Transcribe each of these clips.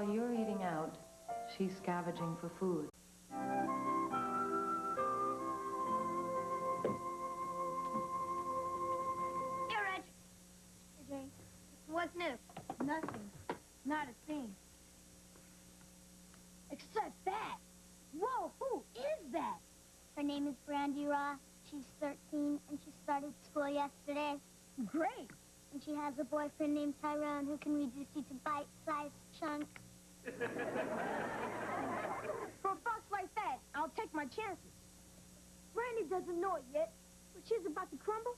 while you're eating out, she's scavenging for food. Here, Reg. Hey, Jane. What's new? Nothing. Not a thing. Except that. Whoa, who is that? Her name is Brandy Raw. She's 13, and she started school yesterday. Great. And she has a boyfriend named Tyrone who can reduce you to bite-sized chunks. For a fox like that, I'll take my chances. Brandy doesn't know it yet, but she's about to crumble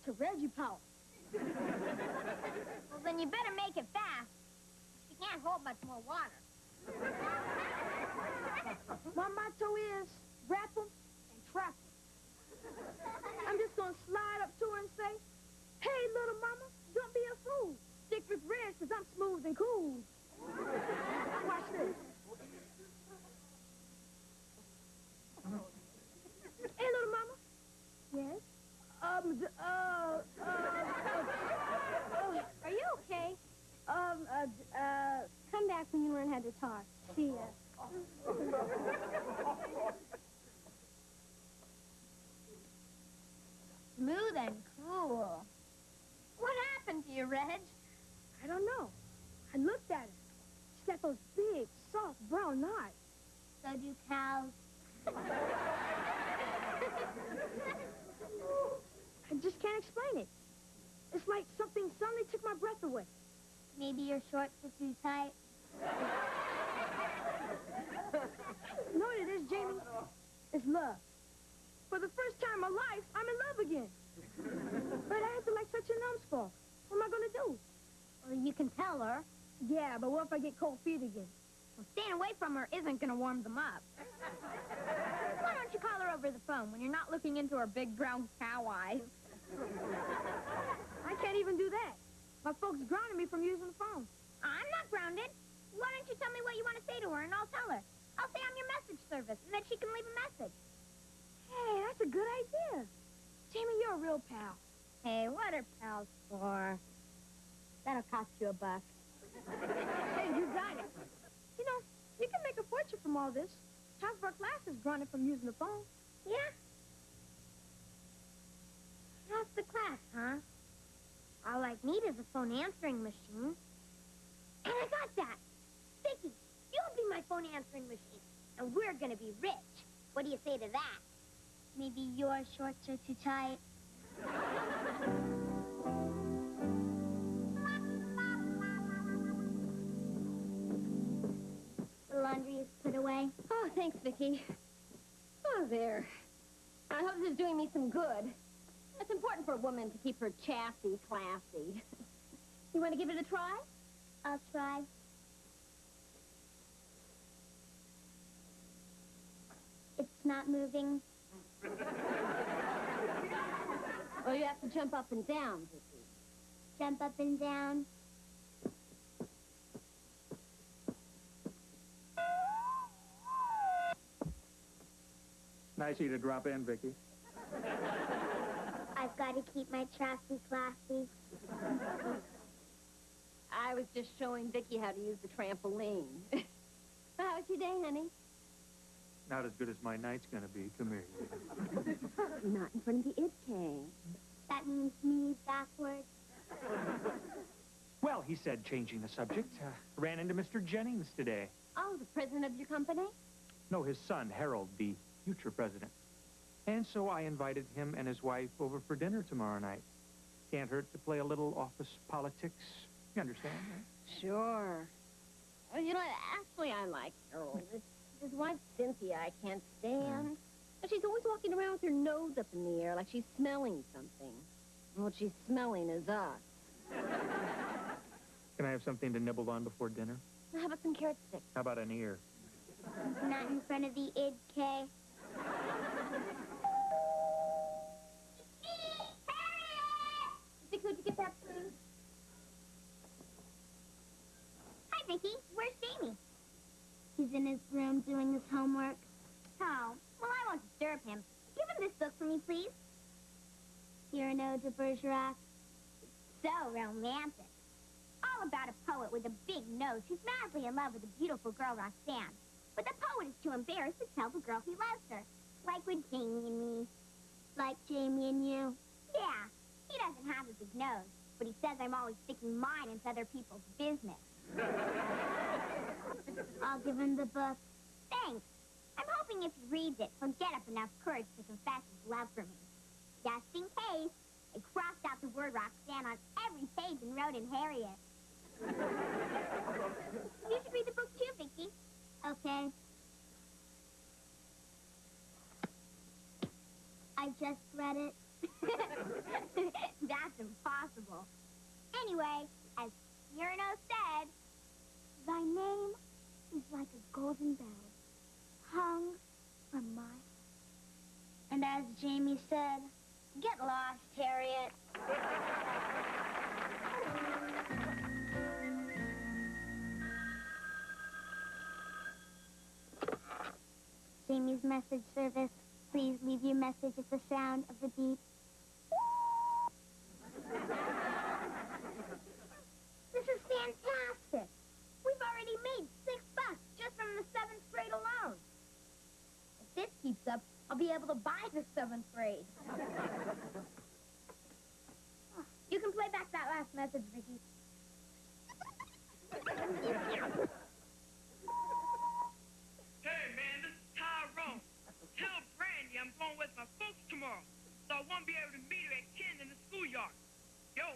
to Reggie power. Well, then you better make it fast. She can't hold much more water. My motto is wrap 'em and trap 'em. I'm just gonna slide up to her and say, hey, little mama, don't be a fool. Stick with Reg, 'cause I'm smooth and cool. Watch this. Hey, little mama. Yes? Are you okay? Come back when you learn how to talk. See ya. Smooth and cool. What happened to you, Reg? I don't know. I looked at her. She's got those big, soft, brown eyes. So do cows. I just can't explain it. It's like something suddenly took my breath away. Maybe your shorts are too tight. You know what it is, Jamie? It's love. For the first time in my life, I'm in love again. But I acted like such a numbskull. What am I going to do? Well, you can tell her. Yeah, but what if I get cold feet again? Well, staying away from her isn't going to warm them up. Why don't you call her over the phone when you're not looking into her big brown cow eyes? I can't even do that. My folks grounded me from using the phone. I'm not grounded. Why don't you tell me what you want to say to her, and I'll tell her. I'll say I'm your message service, and then she can leave a message. Hey, that's a good idea. Jamie, you're a real pal. Hey, what are pals for? That'll cost you $1. Hey, you got it. You know, you can make a fortune from all this. Half of our class is grounded from using the phone. Yeah? Half the class, huh? All I need is a phone answering machine. And I got that. Vicky, you'll be my phone answering machine. And we're gonna be rich. What do you say to that? Maybe your shorts are too tight. The laundry is put away. Oh, thanks, Vicky. Oh, there. I hope this is doing me some good. It's important for a woman to keep her chassis classy. You want to give it a try? I'll try. It's not moving. Oh, you have to jump up and down, Vicky. Jump up and down. Nice of you to drop in, Vicky. I've got to keep my chassis classy. I was just showing Vicky how to use the trampoline. How was your day, honey? Not as good as my night's gonna be. Come here. Not in front of the IDK. That means me backwards. Well, he said, changing the subject, ran into Mr. Jennings today. Oh, the president of your company? No, his son, Harold, the future president. And so I invited him and his wife over for dinner tomorrow night. Can't hurt to play a little office politics. You understand, right? Sure. Well, you know, actually, I like Harold. It's his wife, Cynthia, I can't stand. But she's always walking around with her nose up in the air like she's smelling something. And what she's smelling is us. Can I have something to nibble on before dinner? How about some carrot sticks? How about an ear? Not in front of the IDK. Vicky, could you get that, please? Hi, Vicky. Where's Jamie? He's in his room doing his homework. Oh, well, I won't disturb him. Give him this book for me, please. Cyrano de Bergerac. So romantic. all about a poet with a big nose who's madly in love with a beautiful girl, Roxanne. But the poet is too embarrassed to tell the girl he loves her. Like with Jamie and me. Like Jamie and you. Yeah, he doesn't have a big nose, but he says I'm always sticking mine into other people's business. I'll give him the book. Thanks. I'm hoping if he reads it, he'll get up enough courage to confess his love for me. Just in case, I crossed out the word Roxanne on every page and wrote in Harriet. You should read the book too, Vicky. Okay. I just read it. That's impossible. Anyway, as Cyrano said, Thy name is like a golden bell, hung from my heart. And as Jamie said, get lost, Harriet. Jamie's message service. Please leave your message at the sound of the beep. This is fantastic. We've already made $6 just from the 7th grade alone. If this keeps up, I'll be able to buy the 7th grade. You can play back that last message, Vicky. Hey, man, this is Tyrone. Tell Brandy I'm going with my folks tomorrow, so I won't be able to meet her at 10 in the schoolyard. Yo.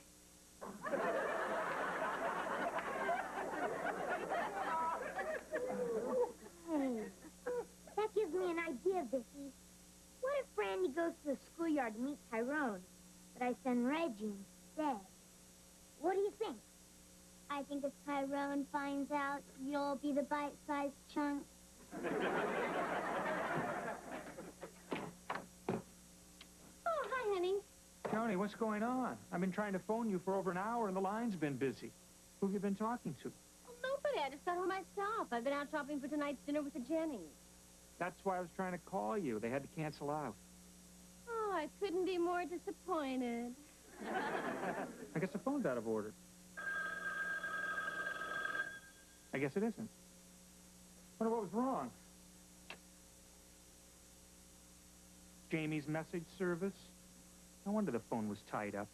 Hey, that gives me an idea, Vicky. What if Brandy goes to the schoolyard to meet Tyrone, but I send Reggie instead? What do you think? I think if Tyrone finds out, you'll be the bite-sized chunk. Oh, hi, honey. Joni, what's going on? I've been trying to phone you for over an hour, and the line's been busy. Who have you been talking to? Oh, nobody. I just got home myself. I've been out shopping for tonight's dinner with the Jennings. That's why I was trying to call you. They had to cancel out. Oh, I couldn't be more disappointed. I guess the phone's out of order. I guess it isn't. Wonder what was wrong. Jamie's message service? No wonder the phone was tied up.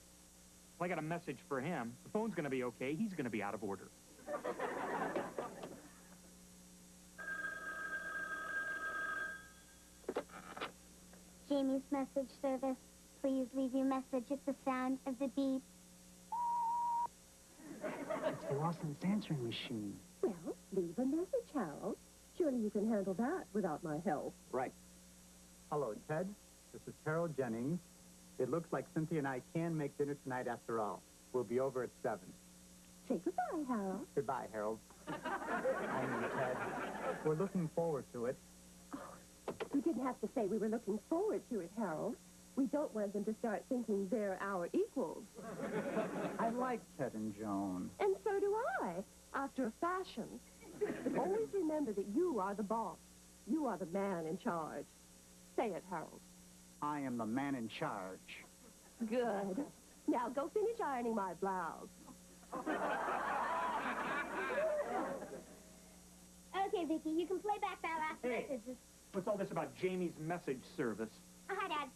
Well, I got a message for him. The phone's going to be okay. He's going to be out of order. Jamie's message service. Please leave your message at the sound of the beep. It's the Lawson's answering machine. Well, leave a message, Harold. Surely you can handle that without my help. Right. Hello, Ted. This is Harold Jennings. It looks like Cynthia and I can make dinner tonight after all. We'll be over at 7. Say goodbye, Harold. Goodbye, Harold. I mean, Ted, we're looking forward to it. We didn't have to say we were looking forward to it, Harold. We don't want them to start thinking they're our equals. I like Ted and Joan. And so do I, after a fashion. But always remember that you are the boss. You are the man in charge. Say it, Harold. I am the man in charge. Good. Now go finish ironing my blouse. Okay, Vicky, you can play back that last Hey. message. What's all this about Jamie's message service? Oh, hi, Dad.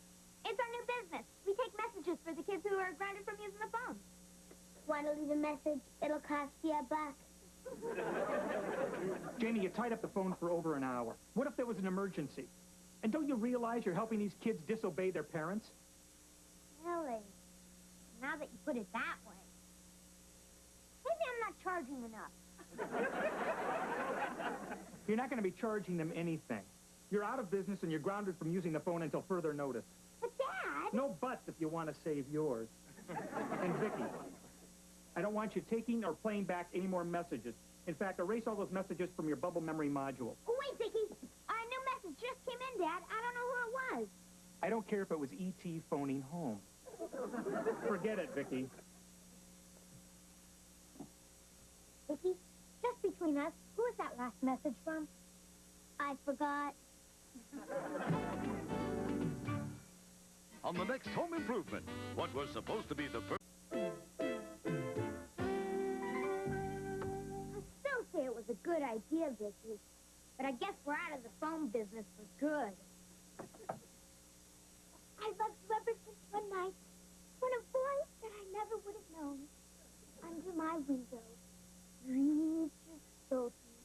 It's our new business. We take messages for the kids who are grounded from using the phone. Want to leave a message? It'll cost you $1. Jamie, you tied up the phone for over an hour. What if there was an emergency? And don't you realize you're helping these kids disobey their parents? Really? Now that you put it that way. Maybe I'm not charging enough. You're not going to be charging them anything. You're out of business and you're grounded from using the phone until further notice. But, Dad... No buts if you want to save yours. And Vicky, I don't want you taking or playing back any more messages. In fact, erase all those messages from your bubble memory module. Oh, wait, Vicky. A new message just came in, Dad. I don't know who it was. I don't care if it was E.T. phoning home. Forget it, Vicky. Vicky, just between us, who was that last message from? I forgot. On the next Home Improvement, what was supposed to be the good idea, Vicky. But I guess we're out of the phone business for good. I loved you ever since one night when a voice that I never would have known under my window breathed just so to me.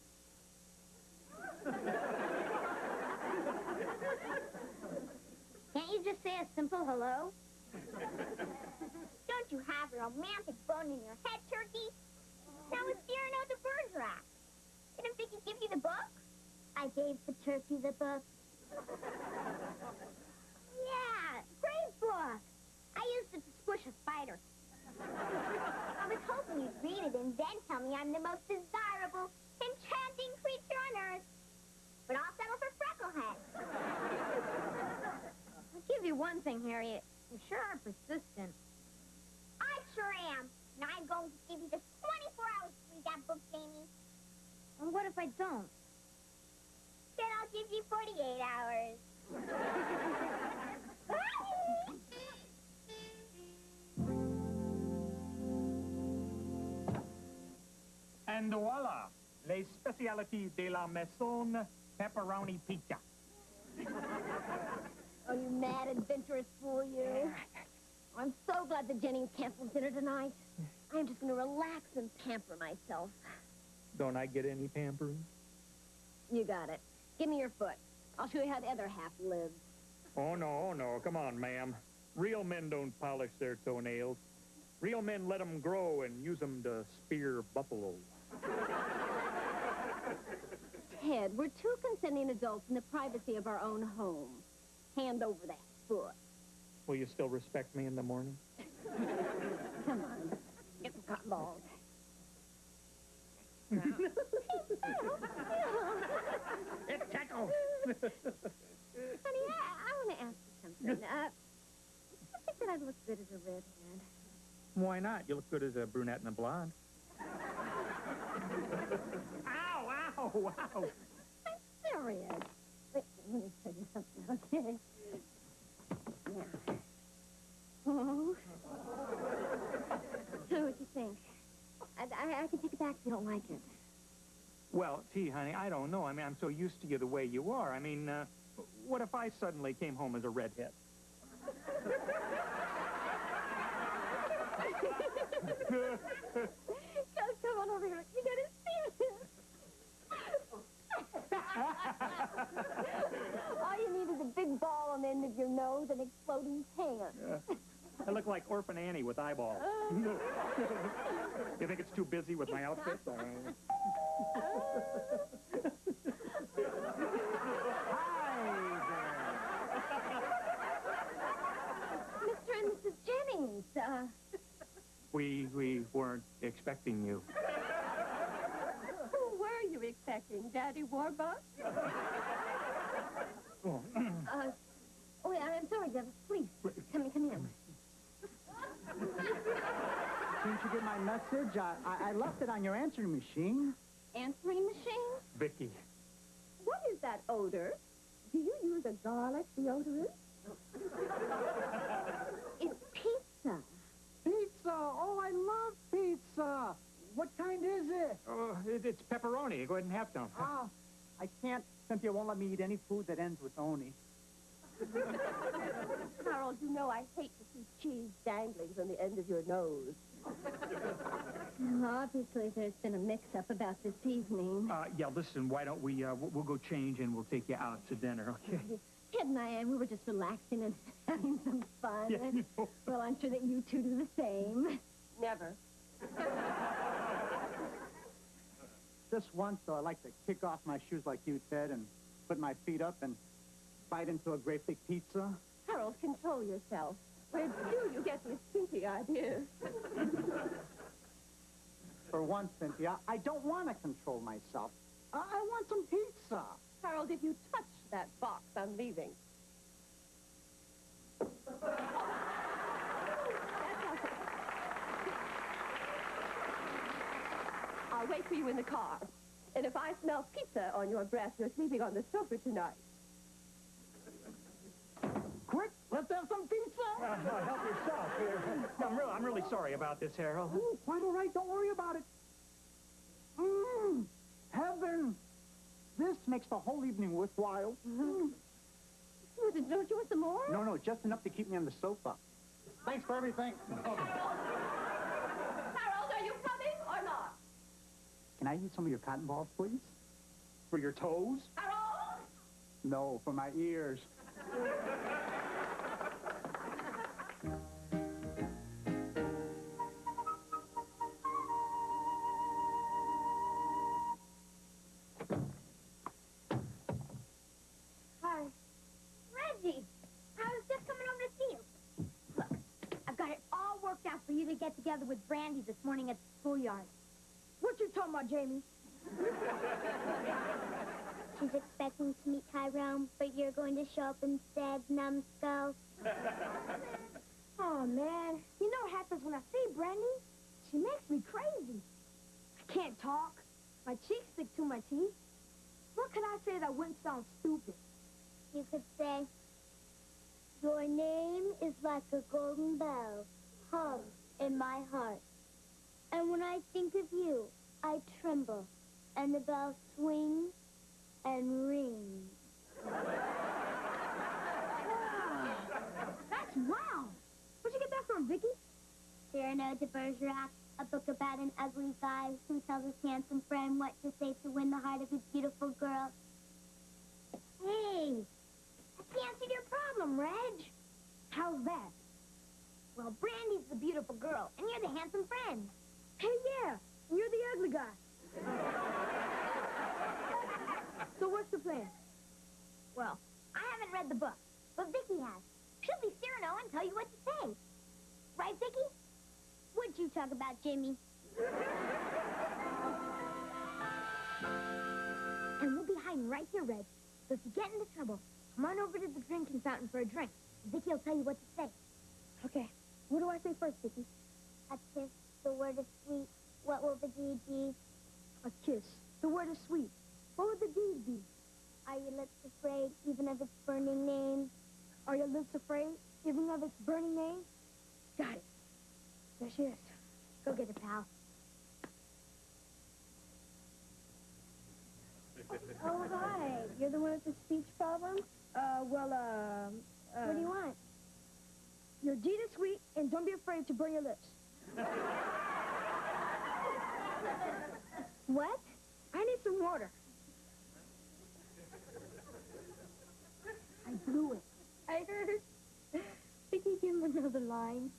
Can't you just say a simple hello? Don't you have a romantic bone in your head, Turkey? Now it's Cyrano de Bergerac. Didn't Vicky give you the book? I gave the turkey the book. Yeah, great book. I used it to squish a spider. I was hoping you'd read it and then tell me I'm the most desirable, enchanting creature on earth. But I'll settle for Frecklehead. I'll give you one thing, Harriet. You sure are persistent. I sure am. And I'm going to give you just 24 hours to read that book, Jamie. And what if I don't? Then I'll give you 48 hours. And voila, les spécialités de la maison, pepperoni pizza. Oh, you mad, adventurous fool, you. I'm so glad that Jennings canceled dinner tonight. I'm just going to relax and pamper myself. Don't I get any pampering? You got it. Give me your foot. I'll show you how the other half lives. Oh, no. Come on, ma'am. Real men don't polish their toenails. Real men let them grow and use them to spear buffalo. Ted, we're two consenting adults in the privacy of our own home. Hand over that foot. Will you still respect me in the morning? Come on. Get the cotton balls. It tickles. Honey, I want to ask you something. Do you think that I'd look good as a redhead? Why not? You look good as a brunette and a blonde. Ow! I'm serious. Wait, let me tell you something, okay? Now. Oh. So what you think? I can take it back if you don't like it. Well, gee, honey, I don't know. I mean, I'm so used to you the way you are. I mean, what if I suddenly came home as a redhead? Come on over here. You gotta see this. All you need is a big ball on the end of your nose and exploding tan. I look like Orphan Annie with eyeballs. You think it's too busy with my outfit? Mr. and Mrs. Jennings, We weren't expecting you. Who were you expecting? Daddy Warbucks? Oh. oh, yeah, I'm sorry, Deborah. Please, come in. Didn't you get my message? I left it on your answering machine. Answering machine? Vicky. What is that odor? Do you use a garlic deodorant? It's pizza. Pizza! Oh, I love pizza! What kind is it? Oh, it's pepperoni. Go ahead and have some. Oh, I can't. Cynthia won't let me eat any food that ends with oni. Harold, you know I hate to see cheese dangling from the end of your nose. Obviously, there's been a mix-up about this evening. Yeah, listen, why don't we, we'll go change and we'll take you out to dinner, okay? Ted and I, we were just relaxing and having some fun. Yeah, you know. Well, I'm sure that you two do the same. Never. Just once, though, I like to kick off my shoes like you, Ted, and put my feet up and bite into a great big pizza. Harold, control yourself. Where do you get these stinky ideas? For once, Cynthia, I don't want to control myself. I want some pizza. Harold, if you touch that box, I'm leaving. I'll wait for you in the car. And if I smell pizza on your breath, you're sleeping on the sofa tonight. Quick, let's have some pizza. Help yourself here. I'm really sorry about this, Harold. Ooh, quite all right. Don't worry about it. Mmm, heaven. makes the whole evening worthwhile. Don't you want some more? No, just enough to keep me on the sofa. Thanks for everything. Harold, are you coming or not? Can I use some of your cotton balls, please? For your toes? Harold! No, for my ears. Hi. Reggie, I was just coming over to see you. Look, I've got it all worked out for you to get together with Brandy this morning at the schoolyard. What you talking about, Jamie? She's expecting to meet Tyrone, but you're going to show up instead, numbskull. Oh, man. You know what happens when I see Brandy? She makes me crazy. I can't talk. My cheeks stick to my teeth. What could I say that wouldn't sound stupid? You could say, your name is like a golden bell hung in my heart. And when I think of you, I tremble, and the bell swings and rings. That's wow. Where'd you get that from, Vicky? Cyrano de Bergerac, a book about an ugly guy who tells his handsome friend what to say to win the heart of his beautiful girl. Hey, that's the answer to your problem, Reg. How's that? Well, Brandy's the beautiful girl, and you're the handsome friend. Hey, yeah. You're the ugly guy. So what's the plan? Well, I haven't read the book, but Vicky has. She'll be Cyrano and tell you what to say. Right, Vicky? What'd you talk about, Jimmy? And we'll be hiding right here, Reg. So if you get into trouble, come on over to the drinking fountain for a drink. Vicky will tell you what to say. Okay. What do I say first, Vicky? A kiss, the word is sweet. What will the deed be? A kiss. The word is sweet. What would the deed be? Are your lips afraid, even of its burning name? Are your lips afraid, even of its burning name? Got it. There she is. Go get it, pal. Oh, hi. You're the one with the speech problem? What do you want? Your deed is sweet, and don't be afraid to burn your lips. What? I need some water. I blew it. I heard. Vicky, give him another line.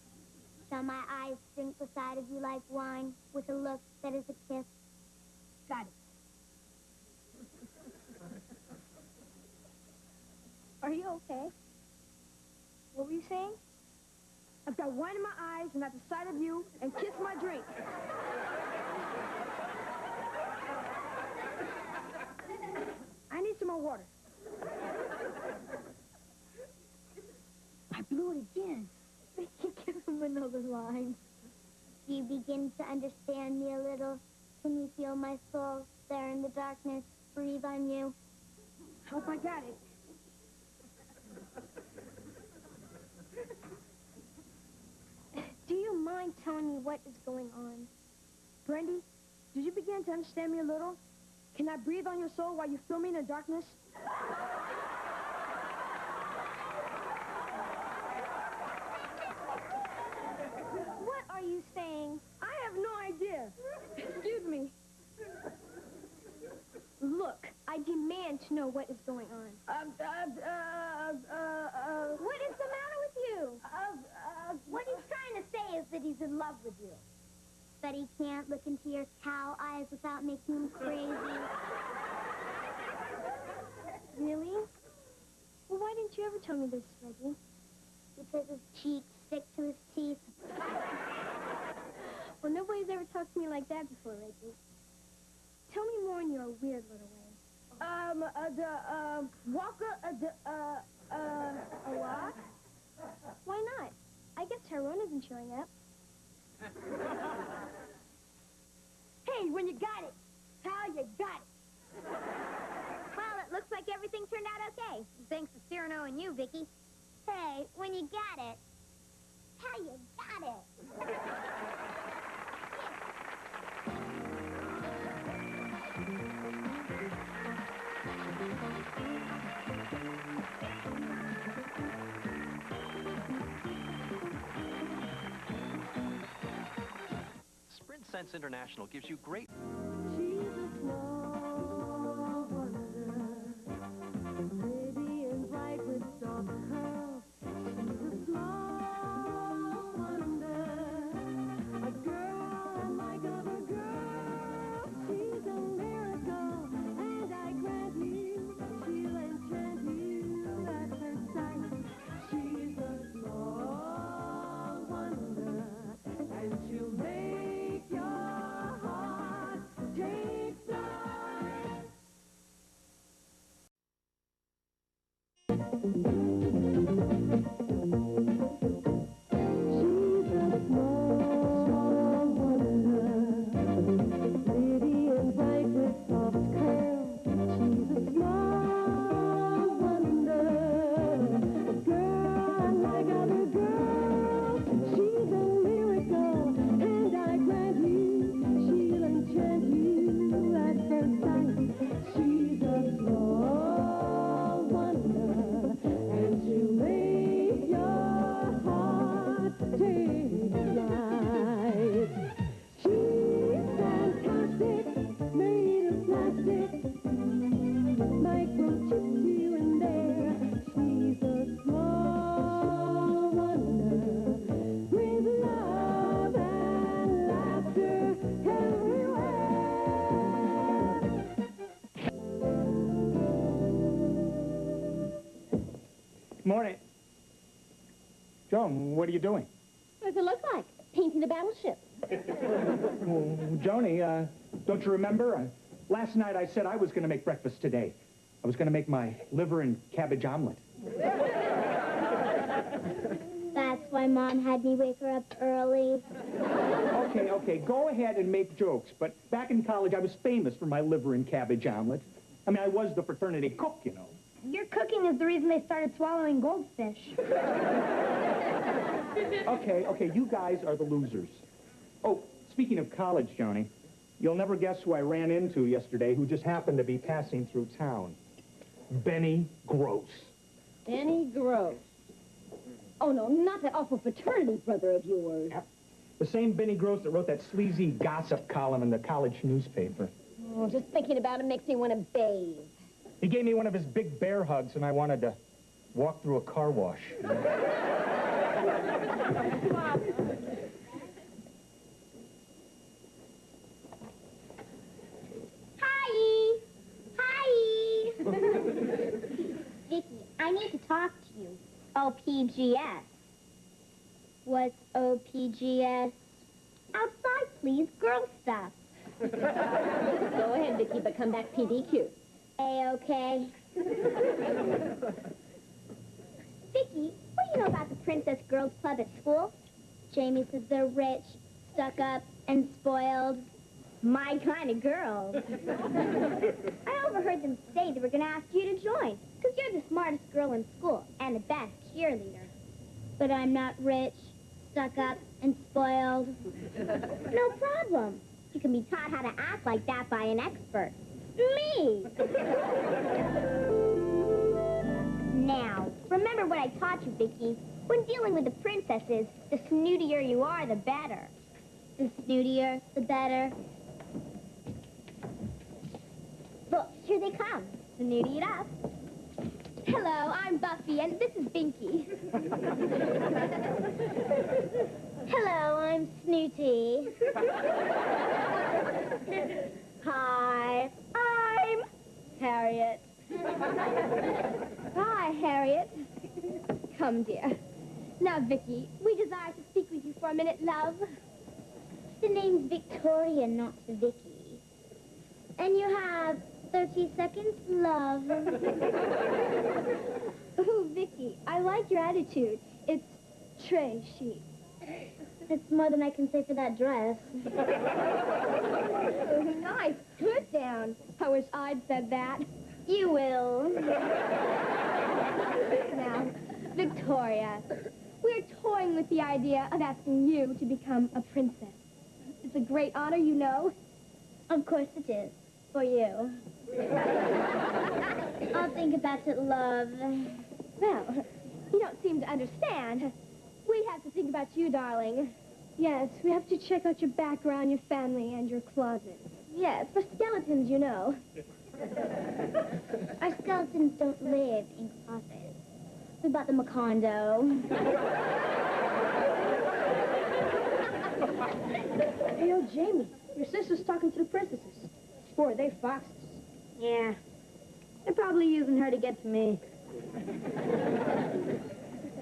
Shall my eyes sink beside of you like wine, with a look that is a kiss? Got it. Are you okay? What were you saying? I've got wine in my eyes and at the sight of you, and kiss my drink. I need some more water. I blew it again. Give him another line. Do you begin to understand me a little? Can you feel my soul there in the darkness breathe on you? Hope I got it. Do you mind telling me what is going on? Brandy, did you begin to understand me a little? Can I breathe on your soul while you feel me in the darkness? What are you saying? I have no idea. Excuse me. Look, I demand to know what is going on. What is the matter with you? What he's trying to say is that he's in love with you. But he can't look into your cow eyes without making him crazy. Really? Well, why didn't you ever tell me this, Reggie? Because his cheeks stick to his teeth. Well, nobody's ever talked to me like that before, Reggie. Tell me more in your weird little way. A what? Why not? I guess Tyrone isn't showing up. Hey, when you got it. How you got it. Well, it looks like everything turned out okay. Thanks to Cyrano and you, Vicky. Hey, when you got it, how you got it? Defense International gives you great... She's a small wonder, pretty and bright with soft curls. She's a small wonder, a girl unlike other girls. She's a miracle, and I grant you, she'll enchant you at first sight. She's a small wonder, and she'll make your heart take flight. She's a small wonder, pretty and bright with soft curls. She's a small wonder, a girl unlike other girls. She's a miracle, and I grant you, she'll enchant you at first sight. She's a small wonder, and she'll make your heart take flight. She's fantastic, made of plastic, microchipped here and there. She's a small wonder, with love and laughter everywhere. Morning. Joan, what are you doing? What does it look like? Painting the battleship. Well, Joni, don't you remember? Last night I said I was going to make breakfast today. I was going to make my liver and cabbage omelet. That's why Mom had me wake her up early. Okay, go ahead and make jokes, but back in college I was famous for my liver and cabbage omelet. I mean, I was the fraternity cook, you know. Your cooking is the reason they started swallowing goldfish. Okay, you guys are the losers. Oh, speaking of college, Joni, you'll never guess who I ran into yesterday who just happened to be passing through town. Benny Gross. Benny Gross. Oh, no, not that awful fraternity brother of yours. Yep. The same Benny Gross that wrote that sleazy gossip column in the college newspaper. Oh, just thinking about him makes me want to bathe. He gave me one of his big bear hugs, and I wanted to walk through a car wash. Hi! Hi! Vicky, I need to talk to you. OPGS. What's OPGS? Outside, please. Girl stuff. Go ahead, Vicky, but come back PDQ. A-okay. Vicky, what do you know about the Princess Girls Club at school? Jamie says they're rich, stuck up, and spoiled. My kind of girls. I overheard them say they were going to ask you to join, because you're the smartest girl in school and the best cheerleader. But I'm not rich, stuck up, and spoiled. No problem. You can be taught how to act like that by an expert. Me! Now, remember what I taught you, Vicky. When dealing with the princesses, the snootier you are, the better. The snootier, the better. Look, here they come. Snooty it up. Hello, I'm Buffy, and this is Binky. Hello, I'm Snooty. Hi, I'm Harriet. Hi, Harriet. Come, dear. Now, Vicky, we desire to speak with you for a minute, love. The name's Victoria, not Vicky. And you have 30 seconds, love. Oh, Vicky, I like your attitude. It's très chic. It's more than I can say for that dress. Oh, nice. Put down. I wish I'd said that. You will. Now, Victoria, we're toying with the idea of asking you to become a princess. It's a great honor, you know. Of course it is. For you. I'll think about it, love. Well, you don't seem to understand. We have to think about you, darling. Yes, we have to check out your background, your family, and your closet. Yes, for skeletons, you know. Our skeletons don't live in closets. We bought them a condo. Hey, yo, Jamie, your sister's talking to the princesses. Boy, they foxes. Yeah. They're probably using her to get to me.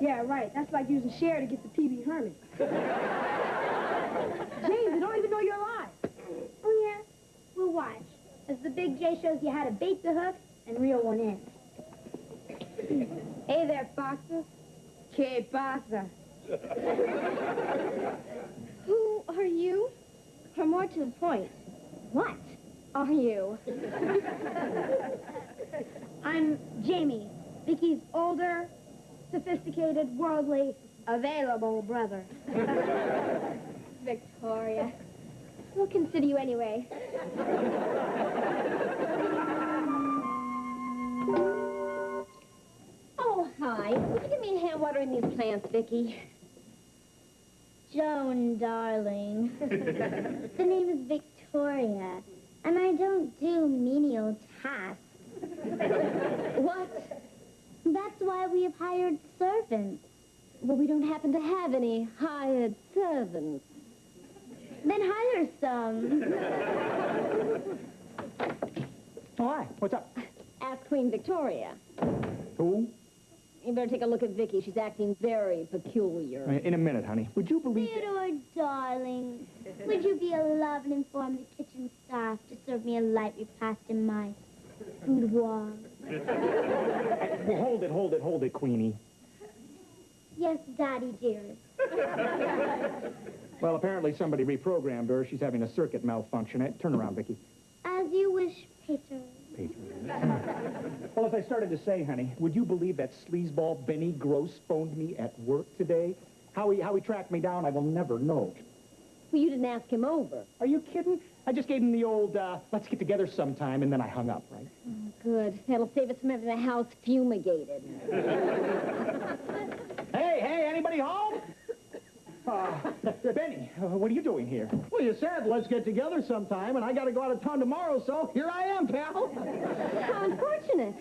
Yeah, right. That's like using Cher to get to P.B. Herman. James, I don't even know you're alive. Oh, yeah? We'll watch. As the Big J shows you how to bait the hook and reel one in. Hey there, foxes. Que pasa? Who are you? Or more to the point, what are you? I'm Jamie, Vicky's older, sophisticated, worldly, available brother. Victoria. We'll consider you anyway. Oh, hi. Would you give me a hand watering these plants, Vicky? Joan, darling. The name is Victoria, and I don't do menial tasks. What? That's why we have hired servants. Well, we don't happen to have any hired servants. Then hire some. Oh, hi. What's up? Ask Queen Victoria. Who? You better take a look at Vicky. She's acting very peculiar. In a minute, honey. Would you believe... Theodore, darling, would you be a love and inform the kitchen staff to serve me a light repast in my boudoir? Well, hold it, Queenie. Yes, Daddy, dearest. Well, apparently somebody reprogrammed her. She's having a circuit malfunction. Turn around, Vicky. As you wish, Peter. Well, as I started to say, honey, would you believe that sleazeball Benny Gross phoned me at work today? How he tracked me down, I will never know. Well, you didn't ask him over. Are you kidding? I just gave him the old, let's get together sometime, and then I hung up, right? Oh, good. That'll save us from having the house fumigated. Hey, anybody home? Benny, what are you doing here? Well, you said let's get together sometime, and I got to go out of town tomorrow, so here I am, pal. How unfortunate.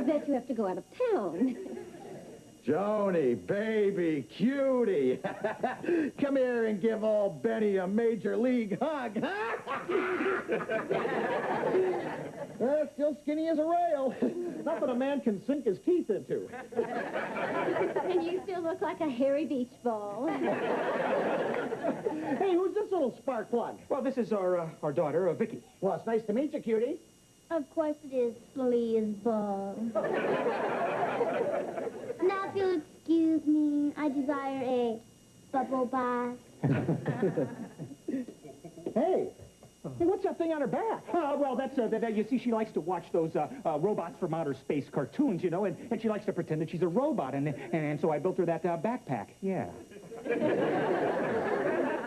That you have to go out of town. Joni, baby, cutie. Come here and give old Benny a major league hug. Still skinny as a rail. Nothing a man can sink his teeth into. And you still look like a hairy beach ball. Hey, who's this little spark plug? Well, this is our daughter, Vicky. Well, it's nice to meet you, cutie. Of course it is, sleazeball. Now, if you'll excuse me, I desire a bubble bath. Hey, what's that thing on her back? Well, that's, you see, she likes to watch those robots from outer space cartoons, you know, and she likes to pretend that she's a robot, and so I built her that backpack, yeah.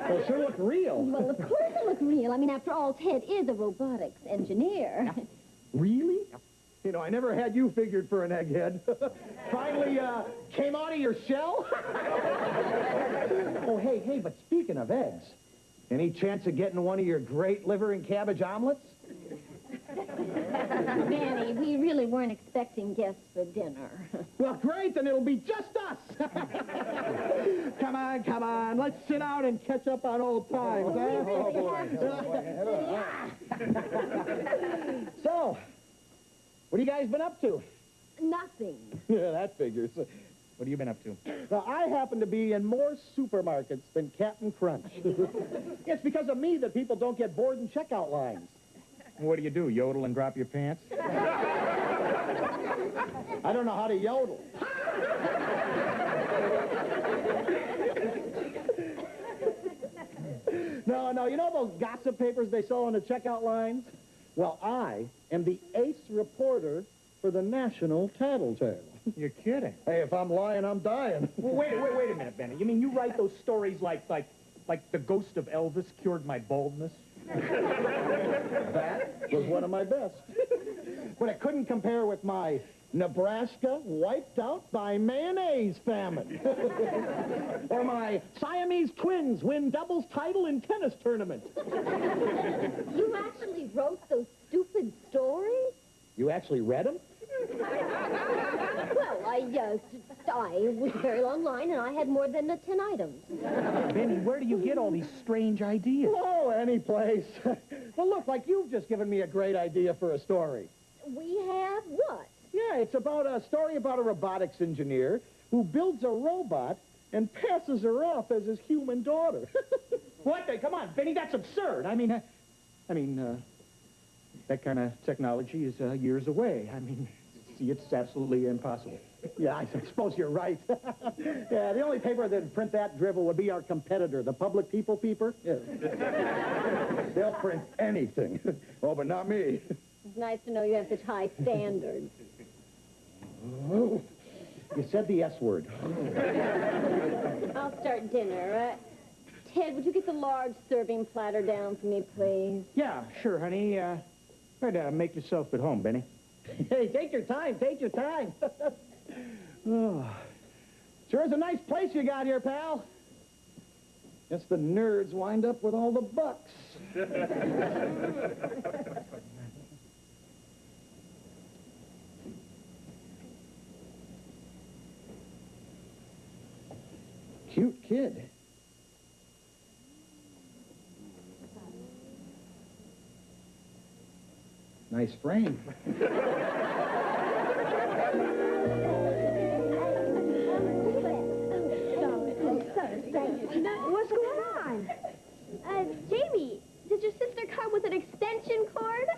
Well, it sure looked real. Well, of course it looked real. I mean, after all, Ted is a robotics engineer. Really? You know, I never had you figured for an egghead. Finally, came out of your shell? Oh, hey, but speaking of eggs, any chance of getting one of your great liver and cabbage omelets? Manny, we really weren't expecting guests for dinner. Well, great, then it'll be just us. Come on, let's sit down and catch up on old times, huh? So, what have you guys been up to? Nothing. Yeah, that figures. What have you been up to? Well, I happen to be in more supermarkets than Captain Crunch. It's because of me that people don't get bored in checkout lines. What do you do, yodel and drop your pants? I don't know how to yodel. No, you know those gossip papers they sell on the checkout lines? Well, I am the ace reporter for the National Tattletale. You're kidding. Hey, if I'm lying, I'm dying. Well, wait a minute, Benny. You mean you write those stories like the ghost of Elvis cured my baldness? That was one of my best. But it couldn't compare with my Nebraska wiped out by mayonnaise famine. Or my Siamese twins win doubles title in tennis tournament. You actually wrote those stupid stories? You actually read them? Well, I was a very long line, and I had more than 10 items. Benny, where do you get all these strange ideas? Oh, any place. Well, look, like you've just given me a great idea for a story. We have what? Yeah, it's about a story about a robotics engineer who builds a robot and passes her off as his human daughter. What? Come on, Benny, that's absurd. I mean, that kind of technology is years away. I mean, see, it's absolutely impossible. Yeah, I suppose you're right. Yeah, the only paper that'd print that drivel would be our competitor, the Public People Peeper. Yeah. They'll print anything. Oh, but not me. It's nice to know you have such high standards. Oh, you said the S word. I'll start dinner. Ted, would you get the large serving platter down for me, please? Yeah, sure, honey. Try to make yourself at home, Benny. Hey, take your time, take your time. Oh, sure is a nice place you got here, pal. Guess the nerds wind up with all the bucks. Cute kid. Nice frame. What's going on? Jamie, did your sister come with an extension cord?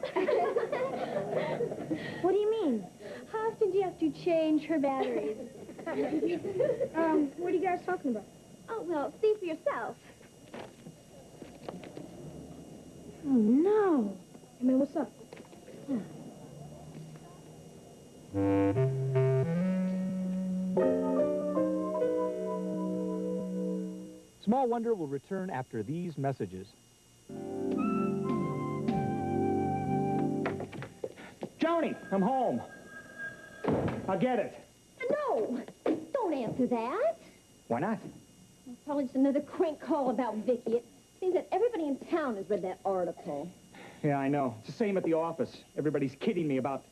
What do you mean? How often do you have to change her batteries? What are you guys talking about? Oh, well, see for yourself. Oh, no. Hey, man, what's up? Small Wonder will return after these messages. Joni, I'm home. I'll get it. No! Don't answer that. Why not? It's probably just another crank call about Vicky. It seems that everybody in town has read that article. Yeah, I know. It's the same at the office. Everybody's kidding me about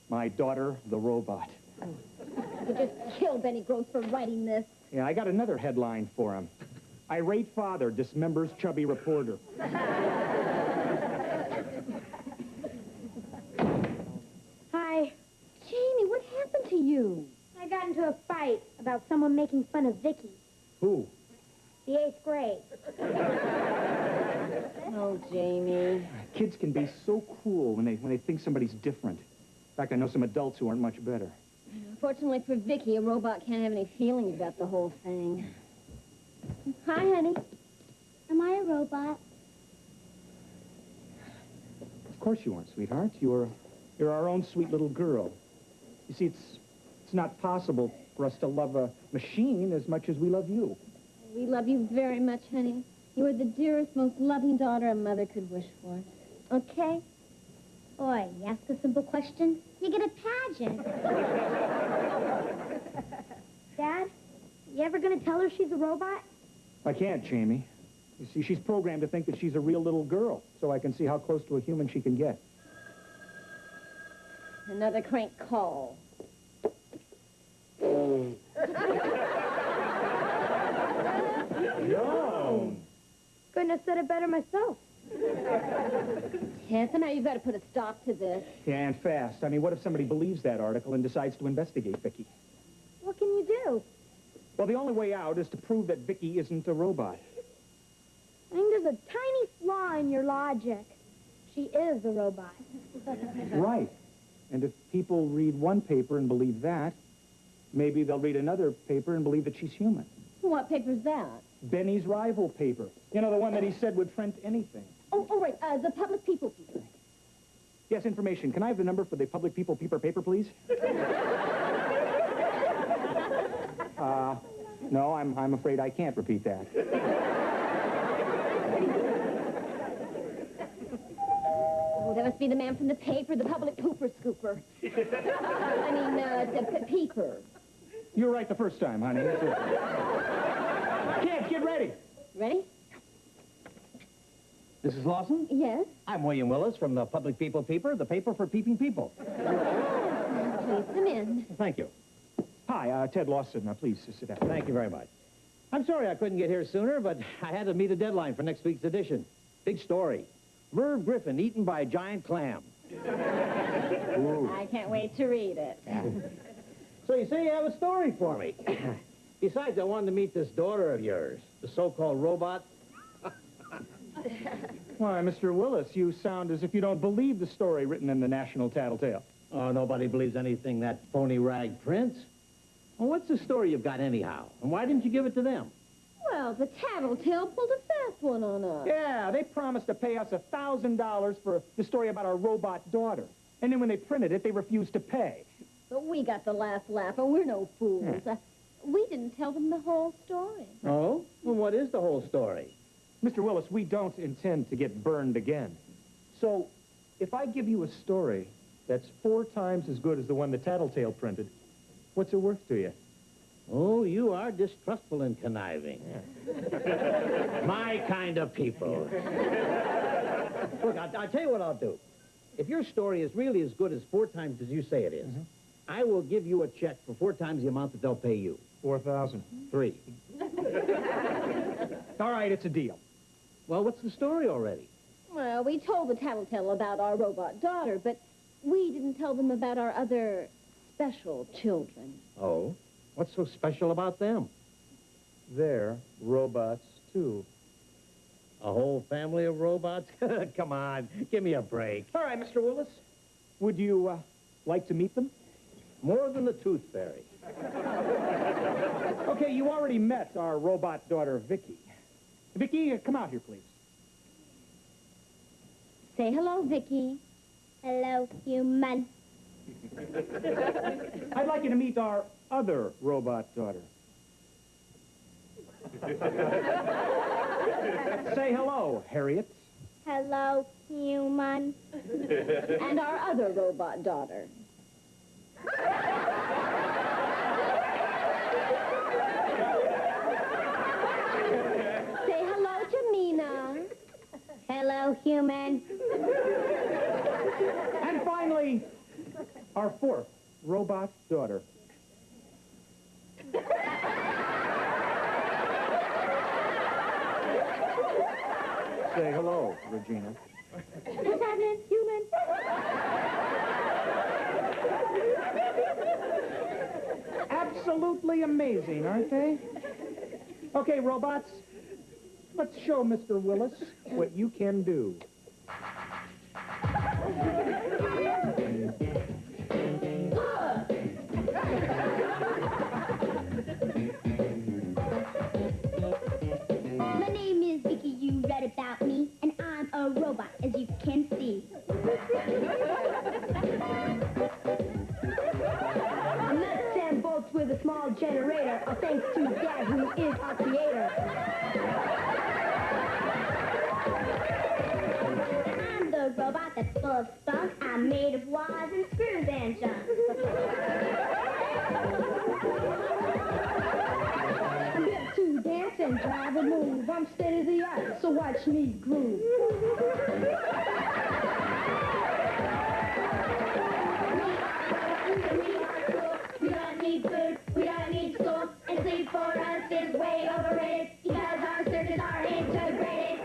my daughter, the robot. You just kill Benny Gross for writing this. Yeah, I got another headline for him. Irate father dismembers chubby reporter. Hi. Jamie, what happened to you? I got into a fight about someone making fun of Vicky. Who? The 8th grade. Oh, Jamie. Kids can be so cruel when they think somebody's different. In fact, I know some adults who aren't much better. Unfortunately for Vicky, a robot can't have any feelings about the whole thing. Hi, honey. Am I a robot? Of course you aren't, sweetheart. You're our own sweet little girl. You see, it's not possible for us to love a machine as much as we love you. We love you very much, honey. You are the dearest, most loving daughter a mother could wish for. Okay? Boy, you ask a simple question, you get a pageant. Dad, you ever gonna tell her she's a robot? I can't, Jamie. You see, she's programmed to think that she's a real little girl, so I can see how close to a human she can get. Another crank call. No! Couldn't have said it better myself. Ted, somehow you've got to put a stop to this. Yeah, and fast. I mean, what if somebody believes that article and decides to investigate Vicky? What can you do? Well, the only way out is to prove that Vicky isn't a robot. I think there's a tiny flaw in your logic. She is a robot. Right. And if people read one paper and believe that, maybe they'll read another paper and believe that she's human. What paper's that? Benny's rival paper. You know, the one that he said would print anything. Oh, right, the Public People Peeper. Yes, information. Can I have the number for the Public People Peeper paper, please? No, I'm afraid I can't repeat that. Oh, that must be the man from the paper, the public pooper scooper. I mean, the peeper. You were right the first time, honey. Kids, get ready. Ready? Mrs. Lawson? Yes? I'm William Willis from the Public People Peeper, the paper for peeping people. Please come in. Thank you. Hi, Ted Lawson. Please sit down. Thank you very much. I'm sorry I couldn't get here sooner, but I had to meet a deadline for next week's edition. Big story. Merv Griffin eaten by a giant clam. I can't wait to read it. So you say you have a story for me. Besides, I wanted to meet this daughter of yours, the so-called robot. Why, Mr. Willis, you sound as if you don't believe the story written in the National Tattletale. Oh, nobody believes anything that phony rag prints. Well, what's the story you've got anyhow? And why didn't you give it to them? Well, the Tattletale pulled a fast one on us. Yeah, they promised to pay us $1,000 for the story about our robot daughter. And then when they printed it, they refused to pay. But we got the last laugh, and we're no fools. We didn't tell them the whole story. Oh? Well, what is the whole story? Mr. Willis, we don't intend to get burned again. So, if I give you a story that's 4 times as good as the one the Tattletale printed, what's it worth to you? Oh, you are distrustful and conniving. Yeah. My kind of people. Look, I'll tell you what I'll do. If your story is really as good as 4 times as you say it is, I will give you a check for 4 times the amount that they'll pay you. 4,000. 3. All right, it's a deal. Well, what's the story already? Well, we told the Tattletale about our robot daughter, but we didn't tell them about our other special children. Oh? What's so special about them? They're robots, too. A whole family of robots? Come on, give me a break. All right, Mr. Willis. Would you like to meet them? More than the Tooth Fairy. Okay, you already met our robot daughter, Vicky. Vicky, come out here, please. Say hello, Vicky. Hello, human. I'd like you to meet our other robot daughter. Say hello, Harriet. Hello, human. And our other robot daughter. Say hello to Mina. Hello, human. And finally, our 4th robot daughter. Say hello, Regina. What's happening, human? Absolutely amazing, aren't they? Okay, robots, let's show Mr. Willis what you can do. My name is Vicky, you read about me, and I'm a robot, as you can see. I'm not Sam Bolts with a small generator, all thanks to Dad, who is our creator. I'm the robot that's full of spunk. I'm made of wires and screws and junk. I'm built to dance and drive and move. I'm state of the art, so watch me groove. We don't need food, we don't need school, and sleep for us is way overrated because our circuits are integrated.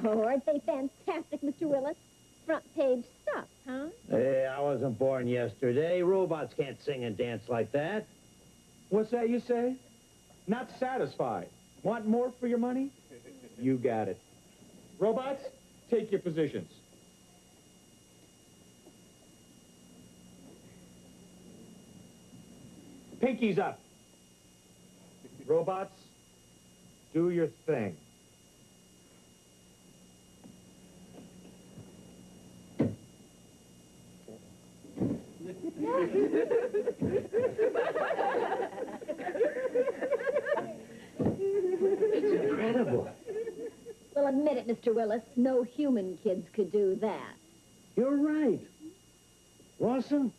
Oh, aren't they fantastic, Mr. Willis? Front page stuff, huh? Hey, I wasn't born yesterday. Robots can't sing and dance like that. What's that you say? Not satisfied. Want more for your money? You got it. Robots, take your positions. Pinkies up. Robots, do your thing. It's incredible. Well, admit it, Mr. Willis. No human kids could do that. You're right. Rawson,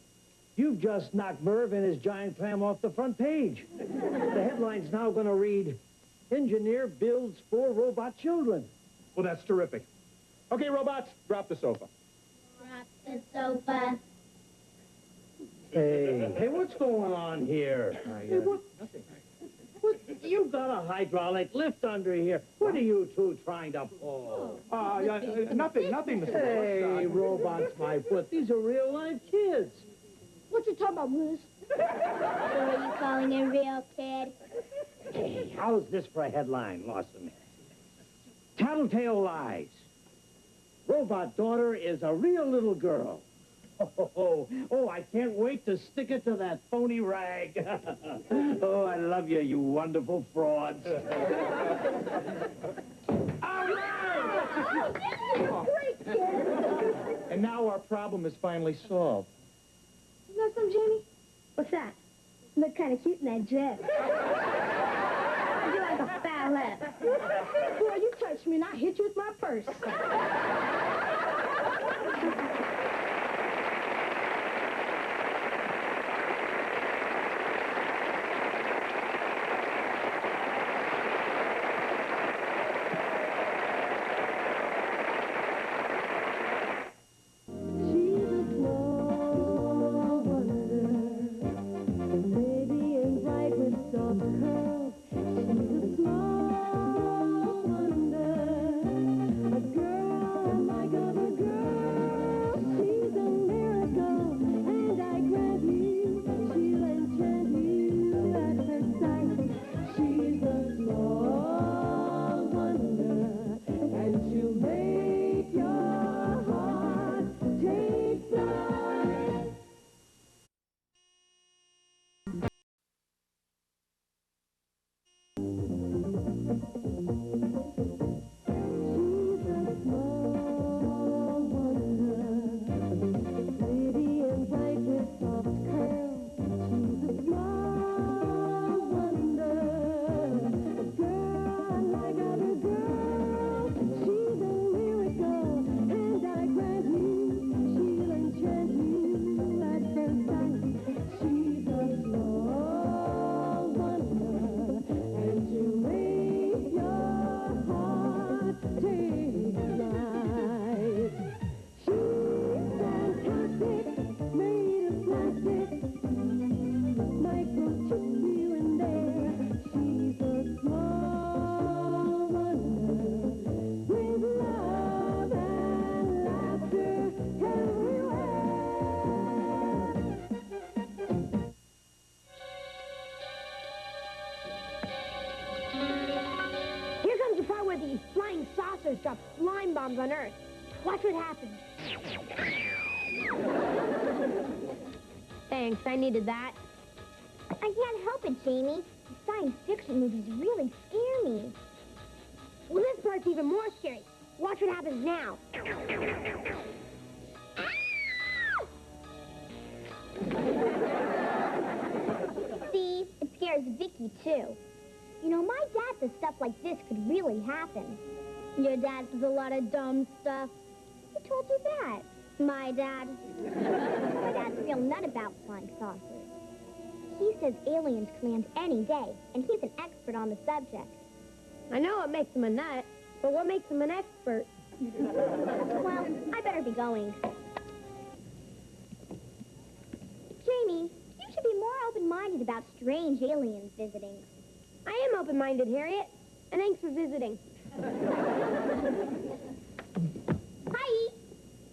you've just knocked Merv and his giant clam off the front page. The headline's now going to read, Engineer builds 4 robot children. Well, that's terrific. Okay, robots, drop the sofa. Drop the sofa. Hey, what's going on here? Hey, what? You've got a hydraulic lift under here. What are you two trying to pull? Nothing, Mr. Hey, Willis. robots, my foot. These are real-life kids. What you talking about, Willis? So are you calling a real kid? Hey, how's this for a headline, Lawson? Tattletale lies. Robot daughter is a real little girl. Oh, I can't wait to stick it to that phony rag. Oh, I love you, you wonderful frauds. And now our problem is finally solved. You know something, Jamie? What's that? You look kind of cute in that dress. You're like a fowlette. Boy, you touch me and I hit you with my purse. Drop slime bombs on Earth. Watch what happens. Thanks, I needed that. I can't help it, Jamie. Science fiction movies really scare me. Well, this part's even more scary. Watch what happens now. See, it scares Vicky, too. You know, my dad says stuff like this could really happen. Your dad says a lot of dumb stuff. Who told you that? My dad. My dad's a real nut about flying saucers. He says aliens can land any day, and he's an expert on the subject. I know what makes him a nut, but what makes him an expert? Well, I better be going. Jamie, you should be more open-minded about strange aliens visiting. I am open-minded, Harriet, and thanks for visiting. Bye.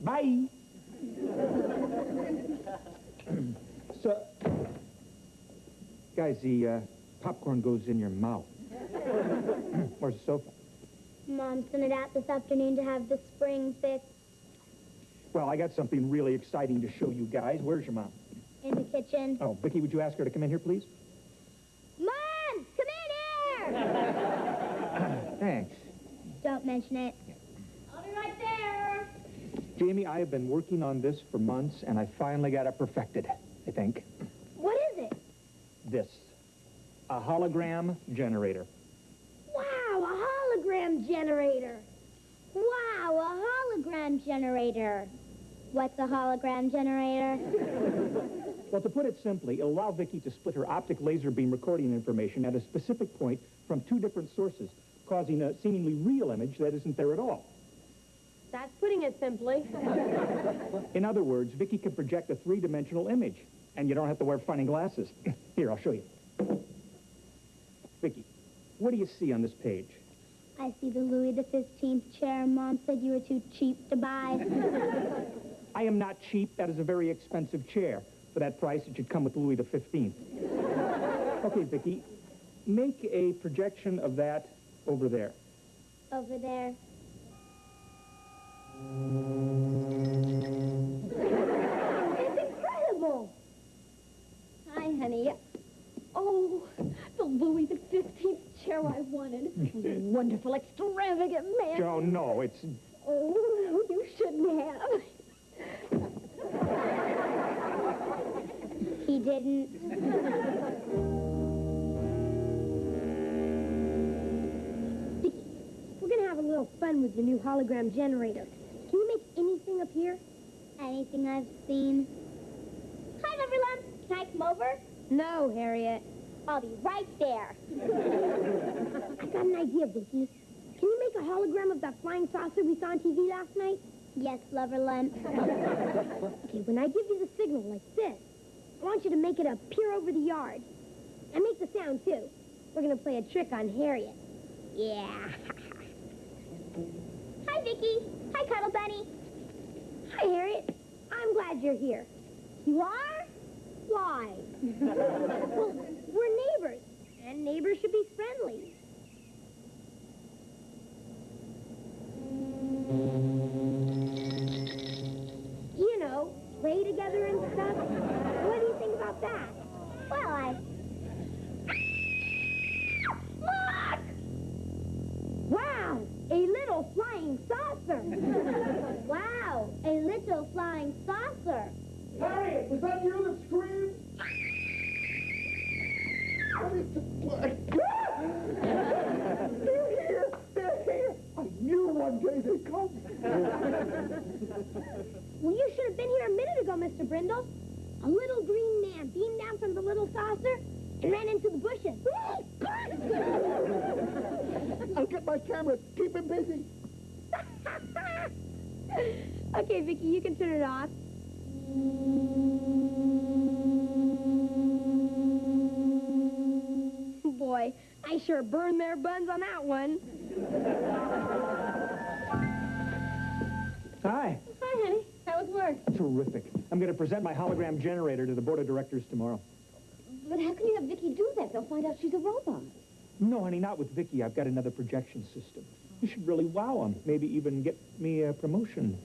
Bye. So, guys, the popcorn goes in your mouth. Where's the sofa? Mom sent it out this afternoon to have the spring fixed. Well, I got something really exciting to show you guys. Where's your mom? In the kitchen. Oh, Vicky, would you ask her to come in here, please? Mom, come in here! Thanks. Don't mention it. I'll be right there. Jamie, I have been working on this for months, and I finally got it perfected. I think. hologram generator. Wow, a hologram generator. Wow, a hologram generator. What's a hologram generator? Well, to put it simply, it'll allow Vicky to split her optic laser beam recording information at a specific point from two different sources, causing a seemingly real image that isn't there at all. That's putting it simply. In other words, Vicky can project a three-dimensional image, and you don't have to wear funny glasses. Here, I'll show you. Vicky, what do you see on this page? I see the Louis XV chair Mom said you were too cheap to buy. I am not cheap. That is a very expensive chair. For that price, it should come with Louis XV. Okay, Vicky, make a projection of that over there. Over there. It's incredible! Hi, honey. Oh, the Louis XV chair I wanted. Wonderful, extravagant man. Oh, no, it's... Oh, you shouldn't have. He didn't. Vicky, we're gonna have a little fun with your new hologram generator. Can you make anything appear? Anything I've seen? Hi, Loverlump. Can I come over? No, Harriet. I'll be right there. I got an idea, Vicky. Can you make a hologram of that flying saucer we saw on TV last night? Yes, Loverlump. Okay, when I give you the signal like this, I want you to make it appear over the yard. And make the sound, too. We're gonna play a trick on Harriet. Yeah. Hi, Vicky. Hi, Cuddle Bunny. Hi, Harriet. I'm glad you're here. You are? Why? Well, we're neighbors, and neighbors should be friendly. You know, play together and stuff. What do you think about that? Well, Look! Wow, a little flying saucer. Wow, a little flying saucer. Harriet, was that you that screamed? They're here! They're here! I knew one day they'd come. Well, you should have been here a minute ago, Mr. Brindle. A little green man beamed down from the little saucer and ran into the bushes. I'll get my camera. Keep him busy. Okay, Vicky, you can turn it off. Boy, I sure burned their buns on that one. Hi. Hi, honey. How was work? Terrific. I'm going to present my hologram generator to the board of directors tomorrow. But how can you have Vicky do that? They'll find out she's a robot. No, honey, not with Vicky. I've got another projection system. You should really wow them. Maybe even get me a promotion.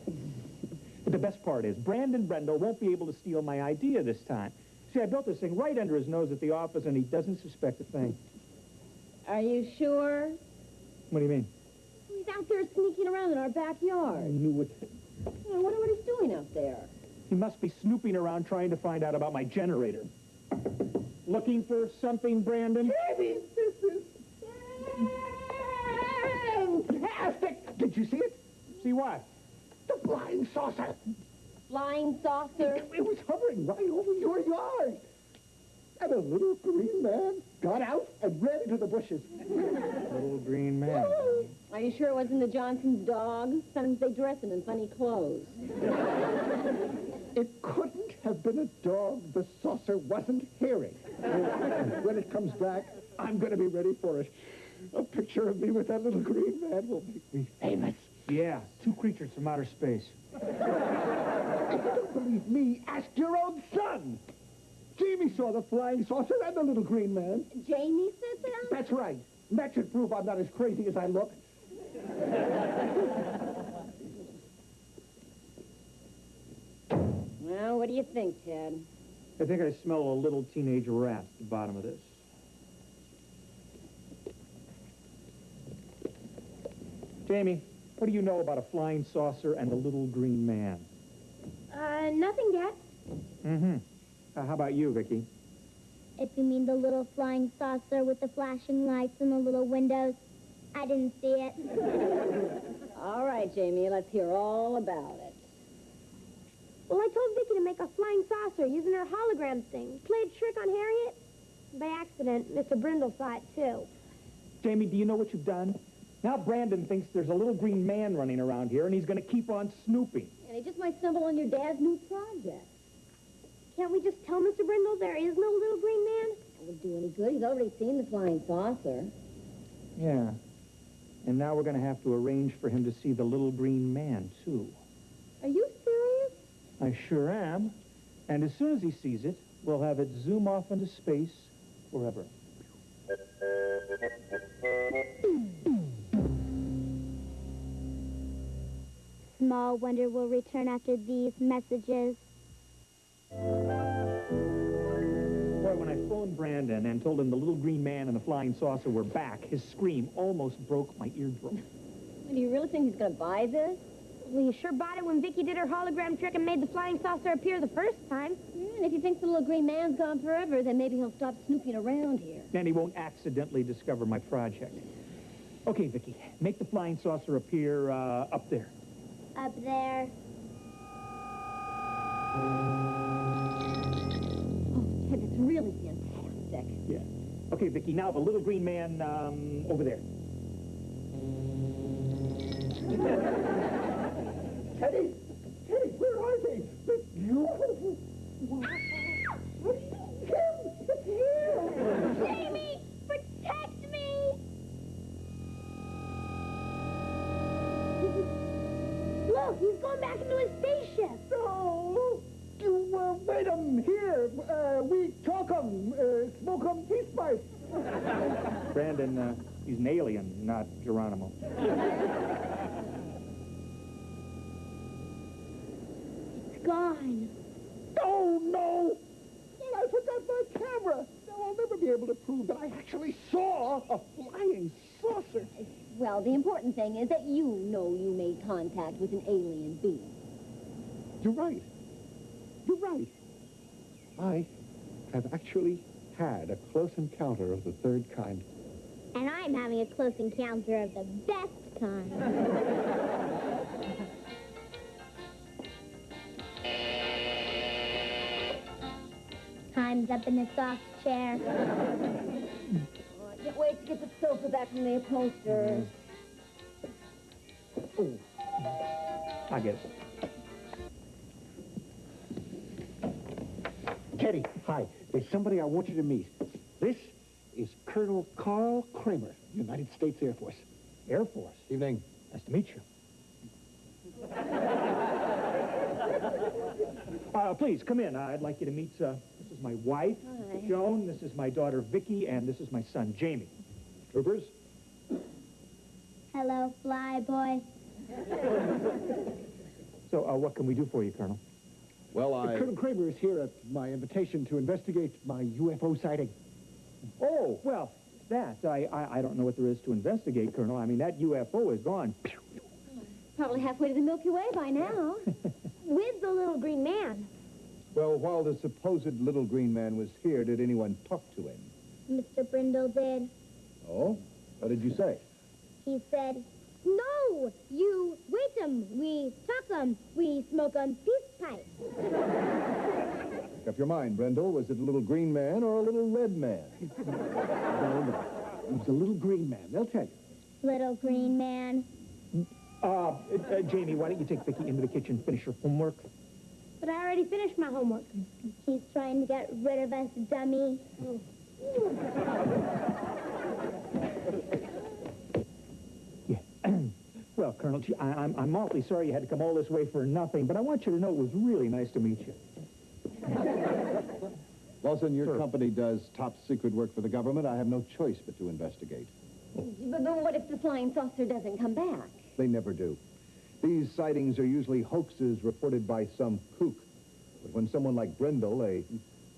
But the best part is, Brandon Brendel won't be able to steal my idea this time. See, I built this thing right under his nose at the office, and he doesn't suspect a thing. Are you sure? What do you mean? He's out there sneaking around in our I backyard. knew it. I wonder what he's doing out there. He must be snooping around trying to find out about my generator. Looking for something, Brandon? Maybe this is fantastic. Did you see it? See what? The flying saucer. Flying saucer. It was hovering right over your yard. And a little green man got out and ran into the bushes. Little green man. Are you sure it wasn't the Johnson's dog? Sometimes they dress him in funny clothes. It couldn't have been a dog the saucer wasn't hearing. When it comes back, I'm going to be ready for it. A picture of me with that little green man will make me famous. Yeah, two creatures from outer space. If you don't believe me, ask your own son. Jamie saw the flying saucer and the little green man. Jamie said that? That's right. That should prove I'm not as crazy as I look. Well, what do you think, Ted? I think I smell a little teenage rat at the bottom of this. Jamie, what do you know about a flying saucer and a little green man? Nothing, Dad. Mm-hmm. How about you, Vicky? If you mean the little flying saucer with the flashing lights and the little windows, I didn't see it. All right, Jamie, let's hear all about it. Well, I told Vicky to make a flying saucer using her hologram thing. Played a trick on Harriet. By accident, Mr. Brindle saw it, too. Jamie, do you know what you've done? Now Brandon thinks there's a little green man running around here, and he's going to keep on snooping. And he just might stumble on your dad's new project. Can't we just tell Mr. Brindle there is no little green man? It would do any good. He's already seen the flying saucer. Yeah. And now we're going to have to arrange for him to see the little green man, too. Are you serious? I sure am. And as soon as he sees it, we'll have it zoom off into space forever. Small wonder will return after these messages. Boy, when I phoned Brandon and told him the little green man and the flying saucer were back, his scream almost broke my eardrum. Do you really think he's going to buy this? Well, you sure bought it when Vicky did her hologram trick and made the flying saucer appear the first time. Yeah, and if he thinks the little green man's gone forever, then maybe he'll stop snooping around here. And he won't accidentally discover my project. Okay, Vicky, make the flying saucer appear up there. Up there. Oh, Ted, that's really fantastic. Yeah. Okay, Vicky, now the little green man over there. Teddy! Teddy, where are they? They're beautiful. Wow. It's him! Jamie, protect me! Look, he's going back into his spaceship. No! You wait 'em here. We talk 'em, smoke 'em peace pipe. Brandon, he's an alien, not Geronimo. It's gone. Oh, no! I forgot my camera. Now I'll never be able to prove that I actually saw a flying saucer. Well, the important thing is that you know you made contact with an alien being. You're right. You're right. I have actually had a close encounter of the third kind. And I'm having a close encounter of the best kind. Time's up in the soft chair. Oh, I can't wait to get the sofa back from the upholsterers. Oh, I get it. Teddy, hi. There's somebody I want you to meet. This is Colonel Carl Kramer, United States Air Force. Air Force? Evening. Nice to meet you. Please, come in. I'd like you to meet, this is my wife, Hi. Joan, this is my daughter, Vicky, and this is my son, Jamie. Troopers? Hello, fly boy. So, what can we do for you, Colonel? Well, Colonel Kramer is here at my invitation to investigate my UFO sighting. Oh, well, that, I don't know what there is to investigate, Colonel. I mean, that UFO is gone. Probably halfway to the Milky Way by now. With the little green man. Well, while the supposed little green man was here, did anyone talk to him? Mr. Brindle did. Oh? What did you say? He said, no, you wait 'em, we talk 'em, we smoke 'em peace pipe. Make up your mind, Brendel. Was it a little green man or a little red man? No. It was a little green man. They'll tell you. Little green man. Jamie, why don't you take Vicky into the kitchen, finish her homework? But I already finished my homework. He's trying to get rid of us, dummy. Yeah. Well, Colonel, gee, I'm awfully sorry you had to come all this way for nothing, but I want you to know it was really nice to meet you. Lawson, your Sir. company does top secret work for the government. I have no choice but to investigate. But what if the flying saucer doesn't come back? They never do. These sightings are usually hoaxes reported by some kook. But when someone like Brindle, a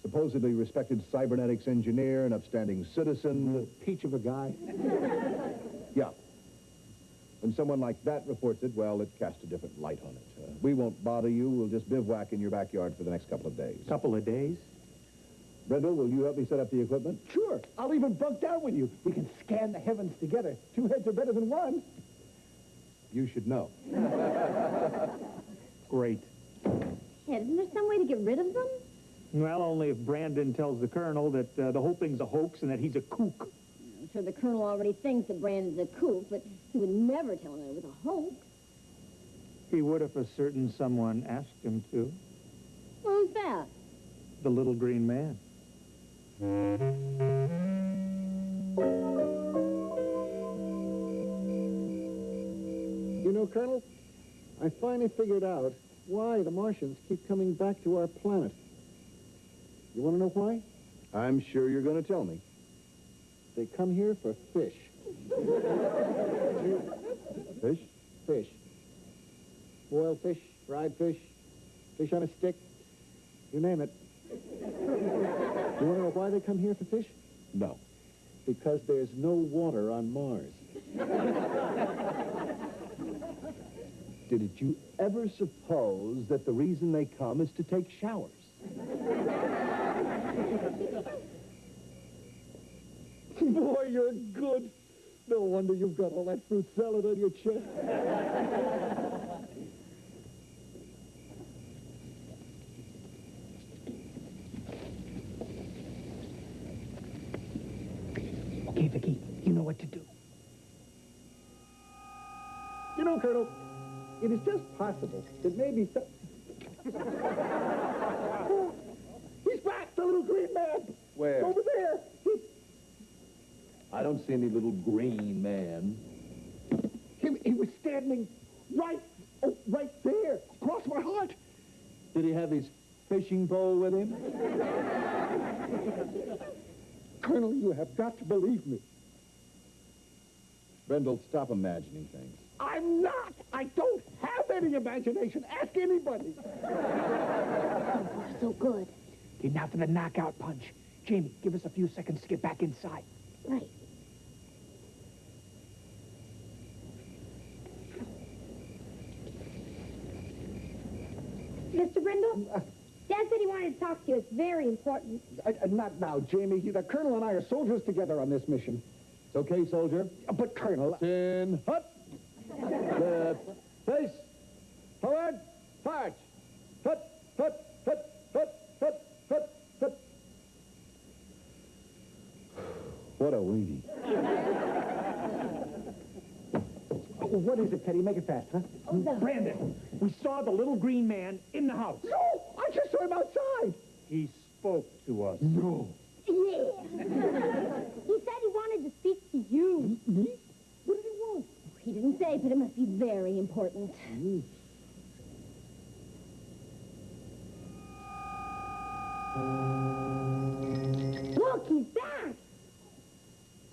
supposedly respected cybernetics engineer, an upstanding citizen... Peach of a guy. Yeah. When someone like that reports it, well, it casts a different light on it. We won't bother you. We'll just bivouac in your backyard for the next couple of days. Couple of days? Brindle, will you help me set up the equipment? Sure. I'll even bunk down with you. We can scan the heavens together. 2 heads are better than 1. You should know. Great. Ted, isn't there some way to get rid of them? Well, only if Brandon tells the Colonel that the whole thing's a hoax and that he's a kook. I'm sure the Colonel already thinks that Brandon's a kook, but he would never tell him that it was a hoax. He would if a certain someone asked him to. Who's that? The little green man. You know, Colonel, I finally figured out why the Martians keep coming back to our planet. You want to know why? I'm sure you're going to tell me. They come here for fish. Fish? Fish. Boiled fish, fried fish, fish on a stick, you name it. You want to know why they come here for fish? No. Because there's no water on Mars. Did you ever suppose that the reason they come is to take showers? Boy, you're good. No wonder you've got all that fruit salad on your chest. Okay, Vicky, you know what to do. You know, Colonel, it is just possible that maybe some... He's back, the little green man! Where? Over there! I don't see any little green man. He was standing right there, across my heart. Did he have his fishing pole with him? Colonel, you have got to believe me. Brindle, stop imagining things. I'm not! I don't have any imagination. Ask anybody. So good. Okay, now for the knockout punch. Jamie, give us a few seconds to get back inside. Right. Mr. Brindle? Dad said he wanted to talk to you. It's very important. Not now, Jamie. The Colonel and I are soldiers together on this mission. It's okay, soldier. But, Colonel... Chin, hut. Left, face, forward, march. Hut, hut, hut, hut, hut, hut, hut. What a weenie. What is it, Teddy? Make it fast, huh? Oh, no. Brandon, we saw the little green man in the house. No! I just saw him outside! He spoke to us. No. Yeah. He said he wanted to speak to you. Me? What did he want? He didn't say, but it must be very important. Look, he's back!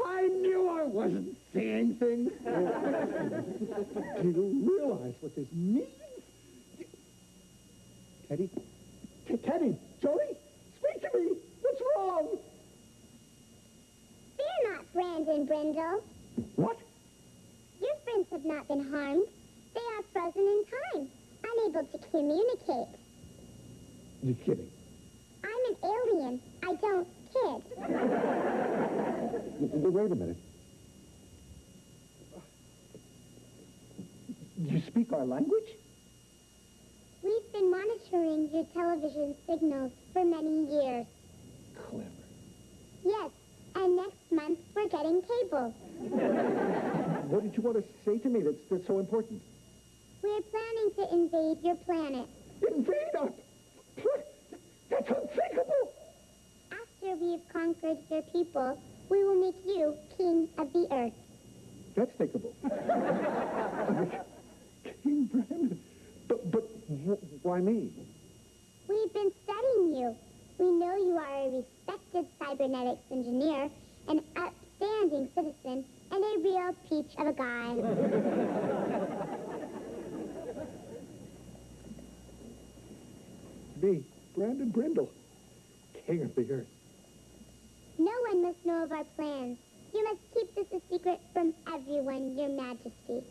I knew I wasn't seeing things. Do you realize what this means? Teddy? Teddy? Jody? Speak to me! What's wrong? Fear not, Brandon Brindle. What? Your friends have not been harmed. They are frozen in time, unable to communicate. You're kidding. I'm an alien. I don't kid. Wait a minute. You speak our language? We've been monitoring your television signals for many years. Clever. Yes, and next month we're getting cable. What did you want to say to me that's so important? We're planning to invade your planet. Invade us? That's unthinkable! After we've conquered your people, we will make you king of the earth. That's thinkable. King Brandon. But why me? We've been studying you. We know you are a respected cybernetics engineer, an upstanding citizen, and a real peach of a guy. Me, Brandon Brindle, king of the earth. No one must know of our plans. You must keep this a secret from everyone, Your Majesty.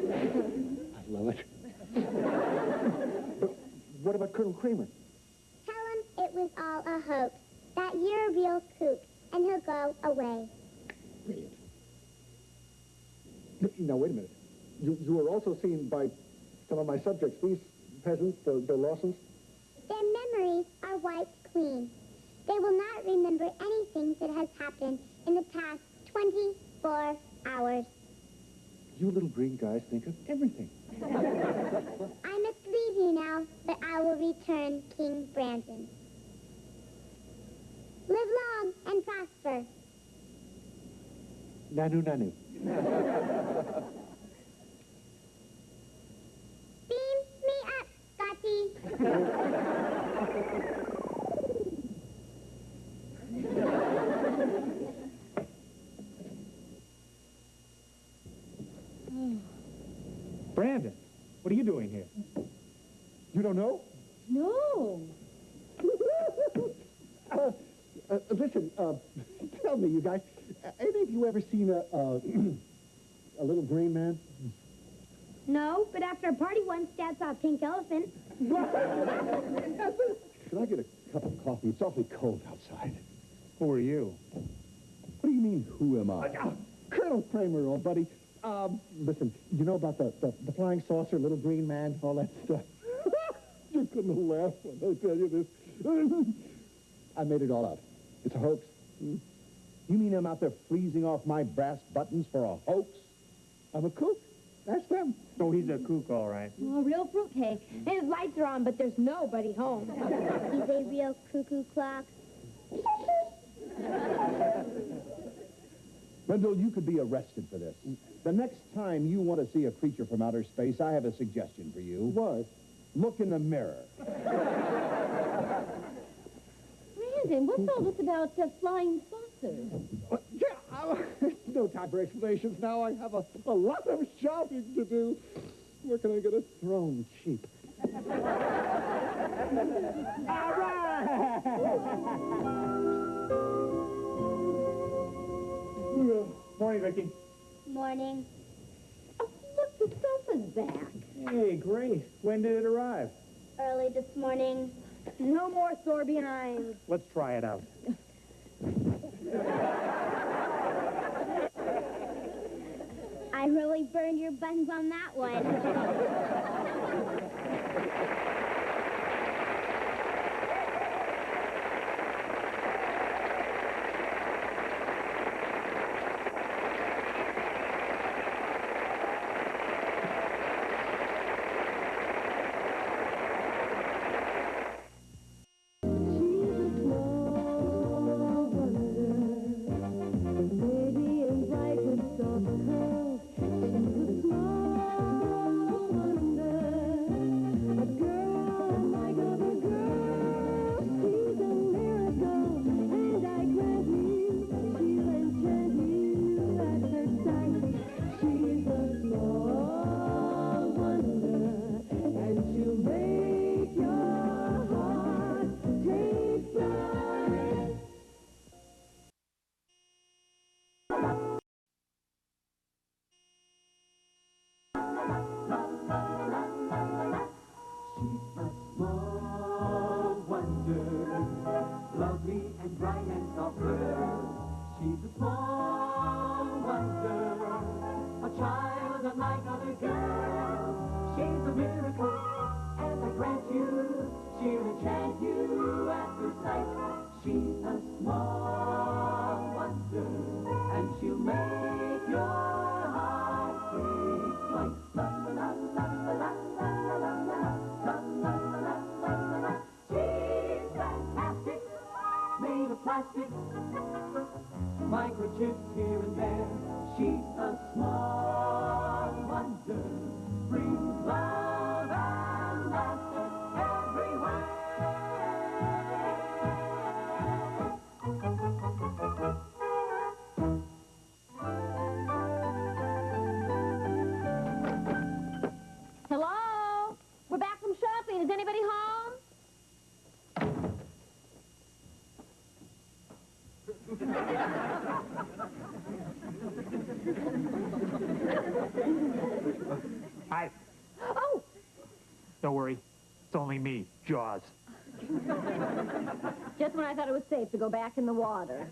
I love it. But what about Colonel Kramer? Tell was all a hoax, that you're a real kook, and he'll go away. Brilliant. Now, wait a minute. You were also seen by some of my subjects, these peasants, the Lawsons? Their memories are wiped clean. They will not remember anything that has happened in the past 24 hours. You little green guys think of everything. I must leave you now, but I will return King Brandon. Live long and prosper. Nanu, nanu. Beam me up, Scotty. Brandon, what are you doing here? You don't know? No. Listen, tell me, you guys, any of you ever seen a little green man? No, but after a party once, Dad saw a pink elephant. Should I get a cup of coffee? It's awfully cold outside. Who are you? What do you mean, who am I? Colonel Kramer, old buddy. Listen, you know about the flying saucer, little green man, all that stuff? You're gonna laugh when I tell you this. I made it all up. It's a hoax. You mean I'm out there freezing off my brass buttons for a hoax? I'm a kook. Ask them. Oh, he's a kook, all right. Oh, real fruitcake. His lights are on, but there's nobody home. He's a real cuckoo clock. Brindle, you could be arrested for this. The next time you want to see a creature from outer space, I have a suggestion for you. What? Look in the mirror. Brandon, what's all this about flying saucers? No time for explanations now. I have a lot of shopping to do. Where can I get a throne cheap? All right! Morning, Vicky. Morning. Oh, look, the sofa's back. Hey, great. When did it arrive? Early this morning. No more sore behinds. Let's try it out. I really burned your buttons on that one. Microchips here and there. She's a small wonder. Brings love and laughter everywhere. Hello? We're back from shopping. Is anybody home? Just when I thought it was safe to go back in the water.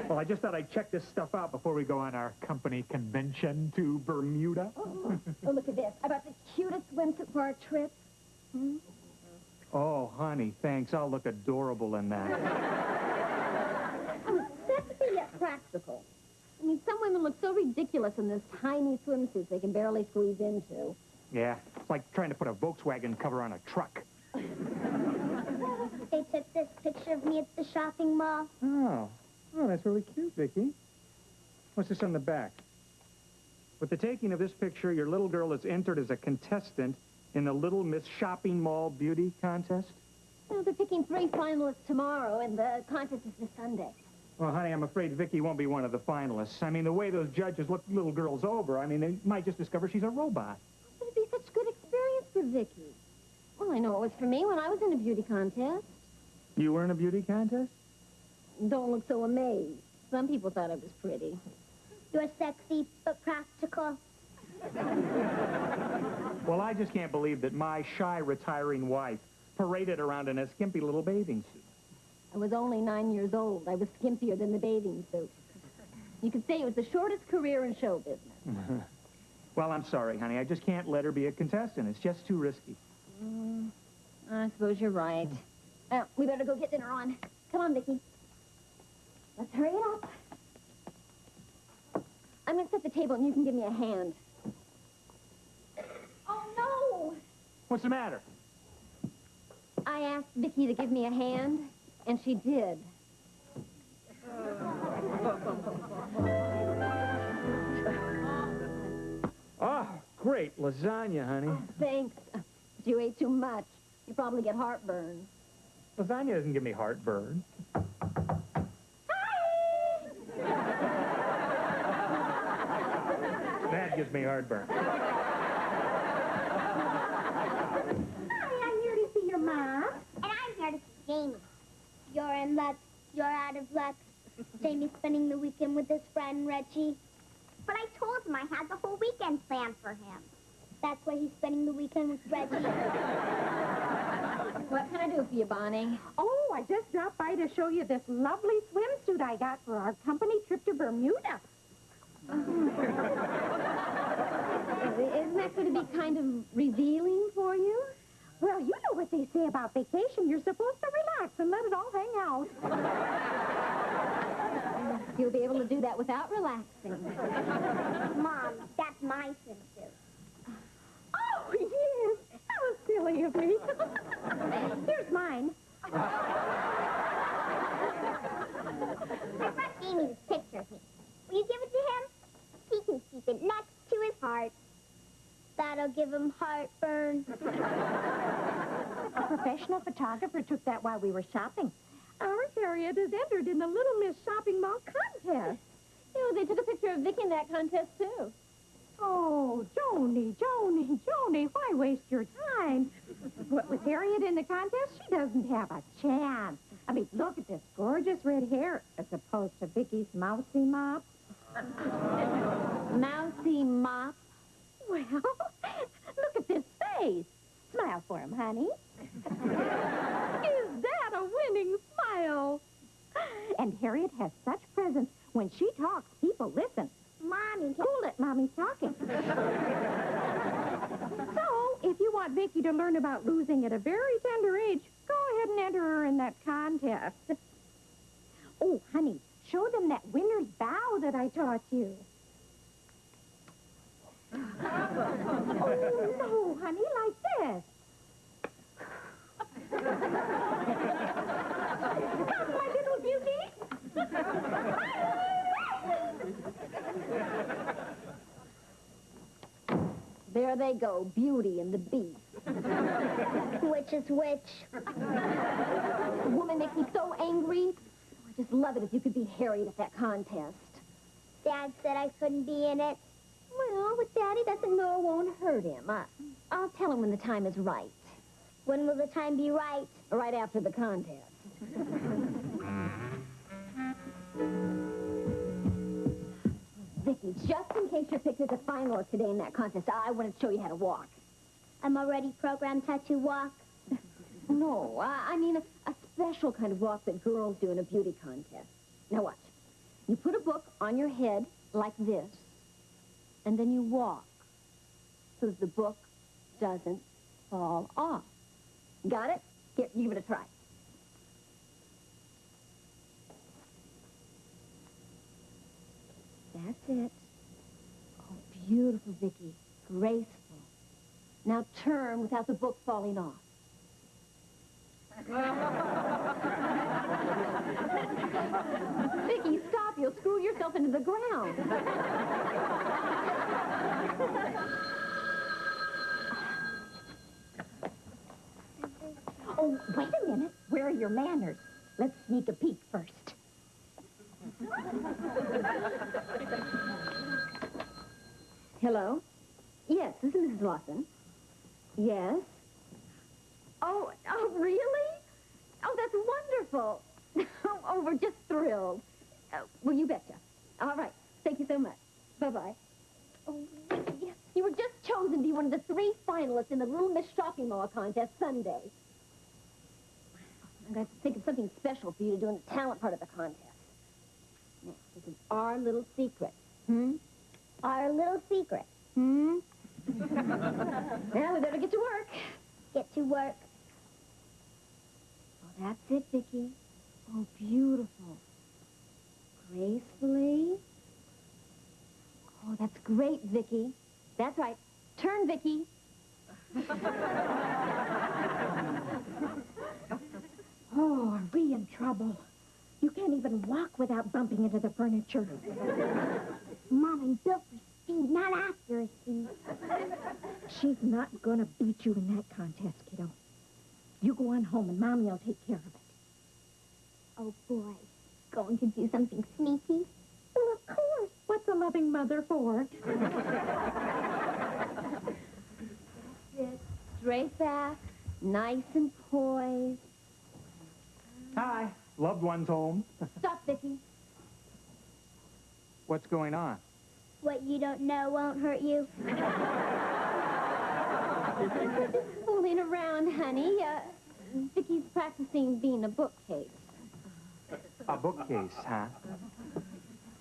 Well, I just thought I'd check this stuff out before we go on our company convention to Bermuda. Oh, look at this. I bought the cutest swimsuit for our trip. Hmm? Oh, honey, thanks. I'll look adorable in that. Oh, sexy yet practical. I mean, some women look so ridiculous in this tiny swimsuits they can barely squeeze into. Yeah, it's like trying to put a Volkswagen cover on a truck. They took this picture of me at the shopping mall. Oh, that's really cute, Vicky. What's this on the back? With the taking of this picture, your little girl is entered as a contestant in the Little Miss Shopping Mall Beauty Contest. Well, they're picking 3 finalists tomorrow, and the contest is this Sunday. Well, honey, I'm afraid Vicky won't be one of the finalists. I mean, the way those judges look little girls over, I mean, they might just discover she's a robot. But it'd be such good experience for Vicky. Well, I know it was for me when I was in a beauty contest. You were in a beauty contest? Don't look so amazed. Some people thought I was pretty. You're sexy, but practical. Well, I just can't believe that my shy, retiring wife paraded around in a skimpy little bathing suit. I was only 9 years old. I was skimpier than the bathing suit. You could say it was the shortest career in show business. Well, I'm sorry, honey. I just can't let her be a contestant. It's just too risky. I suppose you're right. We better go get dinner on. Come on, Vicky. Let's hurry it up. I'm going to set the table, and you can give me a hand. Oh, no! What's the matter? I asked Vicky to give me a hand, and she did. Oh, great. Lasagna, honey. Oh, thanks. You ate too much. You probably get heartburn. Lasagna doesn't give me heartburn. That gives me heartburn. Hi, I'm here to see your mom. And I'm here to see Jamie. You're in luck. You're out of luck. Jamie's spending the weekend with his friend, Reggie. But I told him I had the whole weekend planned for him. That's why he's spending the weekend with Reggie. What can I do for you, Bonnie? Oh, I just dropped by to show you this lovely swimsuit I got for our company trip to Bermuda. Isn't that going to be kind of revealing for you? Well, you know what they say about vacation. You're supposed to relax and let it all hang out. You'll be able to do that without relaxing. Mom, that's my swimsuit. Oh, yes. That was silly of me. Here's mine. I brought Jamie this picture of me. Will you give it to him? He can keep it next to his heart. That'll give him heartburn. A professional photographer took that while we were shopping. Our Harriet is entered in the Little Miss Shopping Mall contest. You know, they took a picture of Vicky in that contest, too. Oh, Joni, why waste your time? What, with Harriet in the contest, she doesn't have a chance. I mean, look at this gorgeous red hair as opposed to Vicky's mousy mop. Mousy mop? Well, look at this face. Smile for him, honey. Is that a winning smile? And Harriet has such presence. When she talks, people listen. Mommy. Cool it, Mommy's talking. So, if you want Vicky to learn about losing at a very tender age, go ahead and enter her in that contest. Oh, honey, show them that winner's bow that I taught you. Oh, no, honey, like this. Come, my little beauty. There they go, Beauty and the Beast. Which is which? The woman makes me so angry. I just love it if you could beat Harriet at that contest. Dad said I couldn't be in it. Well, but Daddy doesn't know it won't hurt him. I'll tell him when the time is right. When will the time be right? Right after the contest. Vicky, just in case you're picked as a finalist today in that contest, I wanted to show you how to walk. I'm already programmed how to walk. No, I mean a special kind of walk that girls do in a beauty contest. Now watch. You put a book on your head like this, and then you walk so that the book doesn't fall off. Got it? Here, you give it a try. That's it. Oh, beautiful, Vicky. Graceful. Now turn without the book falling off. Vicky, stop. You'll screw yourself into the ground. Oh, wait a minute. Where are your manners? Let's sneak a peek first. Hello? Yes, this is Mrs. Lawson. Yes? Oh, really? Oh, that's wonderful. Oh, we're just thrilled. Well, you betcha. All right. Thank you so much. Bye-bye. Oh, yes. You were just chosen to be one of the 3 finalists in the Little Miss Shopping Mall contest Sunday. I'm going to think of something special for you to do in the talent part of the contest. Now, this is our little secret. Our little secret. Now, we better get to work. Get to work. Oh, that's it, Vicky. Oh, beautiful. Gracefully. Oh, that's great, Vicky. That's right. Turn, Vicky. Oh, are we in trouble? You can't even walk without bumping into the furniture. Mom, I'm built for speed, not accuracy. She's not gonna beat you in that contest, kiddo. You go on home and Mommy will take care of it. Oh, boy. Going to do something sneaky? Well, of course. What's a loving mother for? Sit straight back, nice and poised. Hi. Loved ones home. Stop, Vicky. What's going on? What you don't know won't hurt you. Fooling around, honey. Vicky's practicing being a bookcase. A bookcase, huh?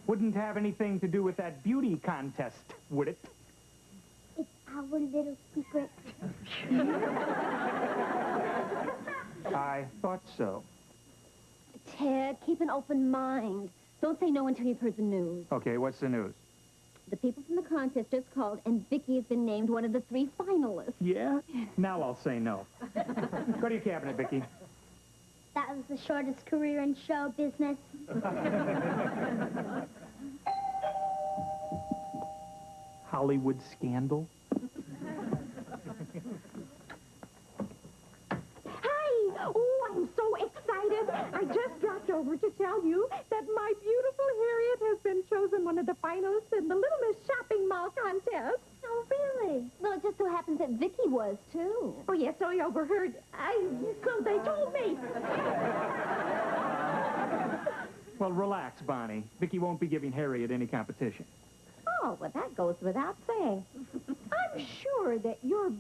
Wouldn't have anything to do with that beauty contest, would it? It's our little secret. I thought so. Ted, keep an open mind. Don't say no until you've heard the news. Okay, what's the news? The people from the contest just called, and Vicky has been named one of the 3 finalists. Yeah? Now I'll say no. Go to your cabinet, Vicky. That was the shortest career in show business. Hollywood scandal? Hi! Oh, I'm so excited. I just dropped over to tell you that my beautiful Harriet has been chosen one of the finalists in the Little Miss Shopping Mall contest. Oh, really? Well, it just so happens that Vicky was, too. Oh, yes, so I overheard. So they told me. Well, relax, Bonnie. Vicky won't be giving Harriet any competition. Oh, well, that goes without saying. I'm sure that you're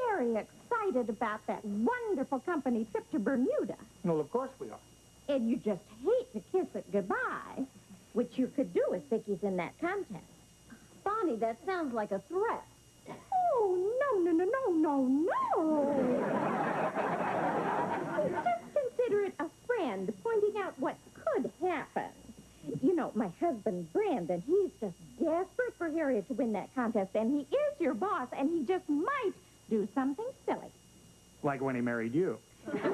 very excited about that wonderful company trip to Bermuda. Well, of course we are. And you just hate to kiss it goodbye, which you could do if Vicky's in that contest. Bonnie, that sounds like a threat. Oh, no. Just consider it a friend pointing out what could happen. You know, my husband, Brandon, he's just desperate for Harriet to win that contest, and he is your boss, and he just might do something silly. Like when he married you. No!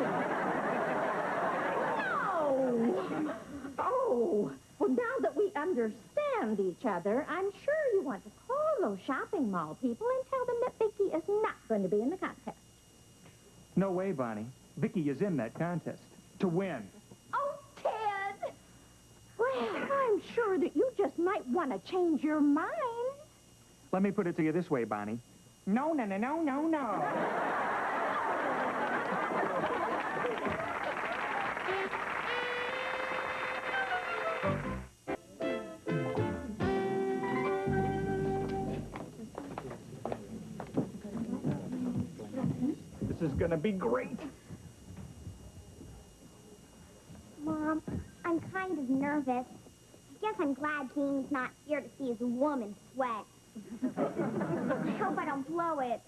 Oh, well, now that we understand each other, I'm sure you want to call those shopping mall people and tell them that Vicky is not going to be in the contest. No way, Bonnie. Vicky is in that contest. To win. Oh, Ted! Well, I'm sure that you just might want to change your mind. Let me put it to you this way, Bonnie. No. This is gonna be great. kind of nervous. I guess I'm glad Janie's not here to see his woman sweat. I hope I don't blow it.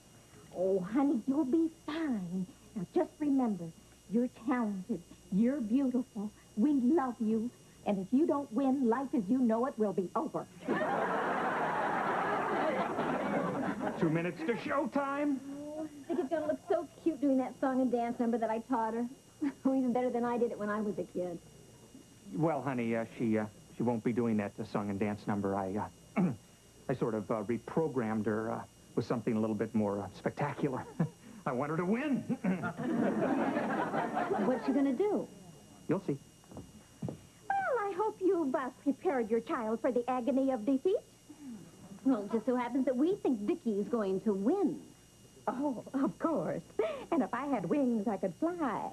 Oh, honey, you'll be fine. Now, just remember, you're talented. You're beautiful. We love you. And if you don't win, life as you know it will be over. 2 minutes to showtime. Oh, I think it's going to look so cute doing that song and dance number that I taught her. Even better than I did it when I was a kid. Well, honey, she won't be doing that song and dance number. I sort of reprogrammed her with something a little bit more spectacular. I want her to win. What's she going to do? You'll see. Well, I hope you've prepared your child for the agony of defeat. Well, it just so happens that we think Vicky's going to win. Oh, of course. And if I had wings, I could fly.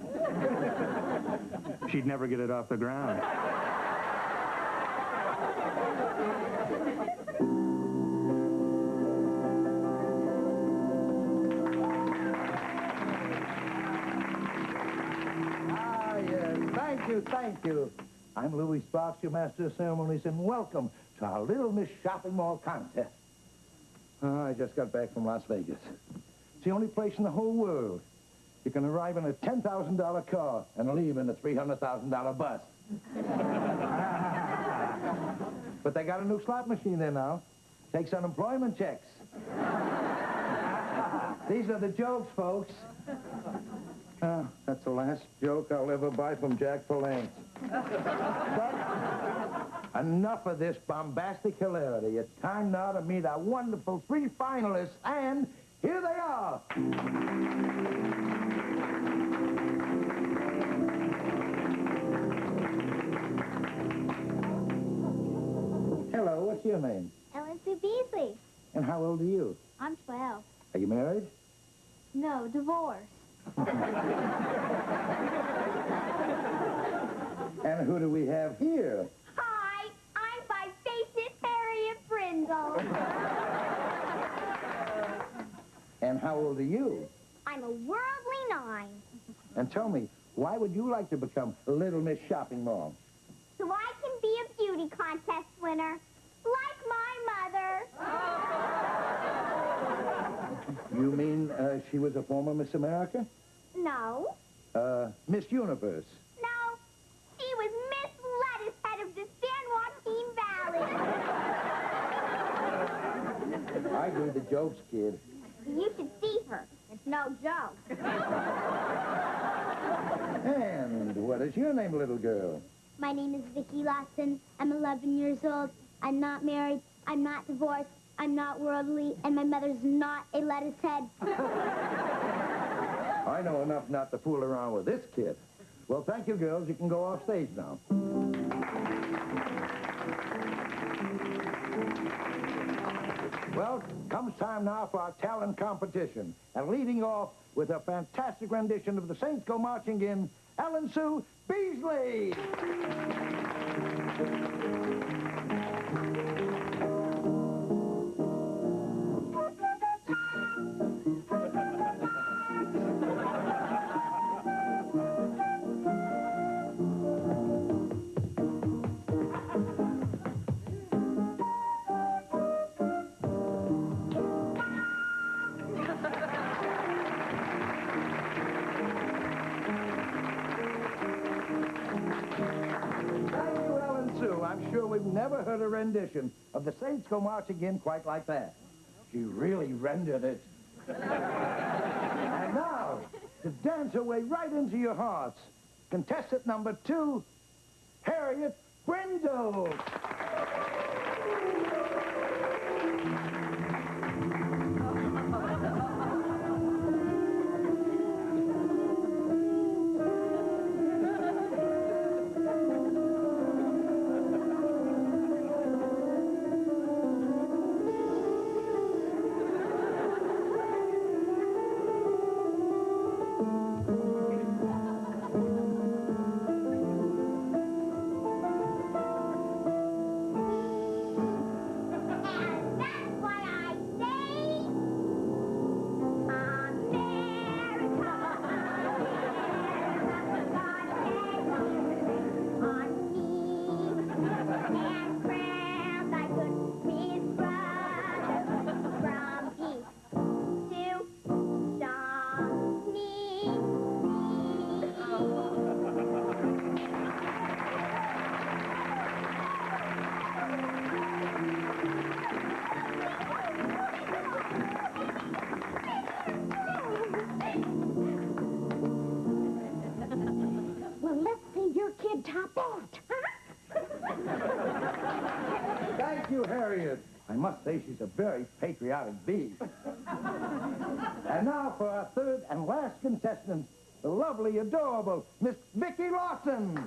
She'd never get it off the ground. Ah, yes. Thank you. I'm Louis Sparks, your master of ceremonies, and welcome to our Little Miss Shopping Mall contest. Oh, I just got back from Las Vegas. It's the only place in the whole world you can arrive in a $10,000 car and leave in a $300,000 bus. But they got a new slot machine there now. Takes unemployment checks. These are the jokes, folks. That's the last joke I'll ever buy from Jack Palance. But enough of this bombastic hilarity. It's time now to meet our wonderful 3 finalists, and here they are. Hello, what's your name? Ellen Sue Beasley. And how old are you? I'm 12. Are you married? No, divorce. And who do we have here? Hi, I'm Vivacious Harriet Brindle. And how old are you? I'm a worldly 9. And tell me, why would you like to become Little Miss Shopping Mall? So I can be a beauty contest winner, like my mother. You mean she was a former Miss America? No. Miss Universe? No. She was Miss Lettuce Head of the San Joaquin Valley. I do the jokes, kid. You should see her. It's no joke. And what is your name, little girl? My name is Vicki Lawson. I'm 11 years old. I'm not married. I'm not divorced. I'm not worldly. And my mother's not a lettuce head. I know enough not to fool around with this kid. Well, thank you, girls. You can go off stage now. Well, comes time now for our talent competition. And leading off with a fantastic rendition of the Saints Go Marching In, Ellen Sue Beasley. I'm sure we've never heard a rendition of the Saints Go Marching In quite like that. She really rendered it. And now, to dance her way right into your hearts, contestant number 2, Harriet Brindle. That's why big top boat, huh? Thank you, Harriet. I must say she's a very patriotic bee. And now for our third and last contestant, the lovely, adorable Miss Vicki Lawson.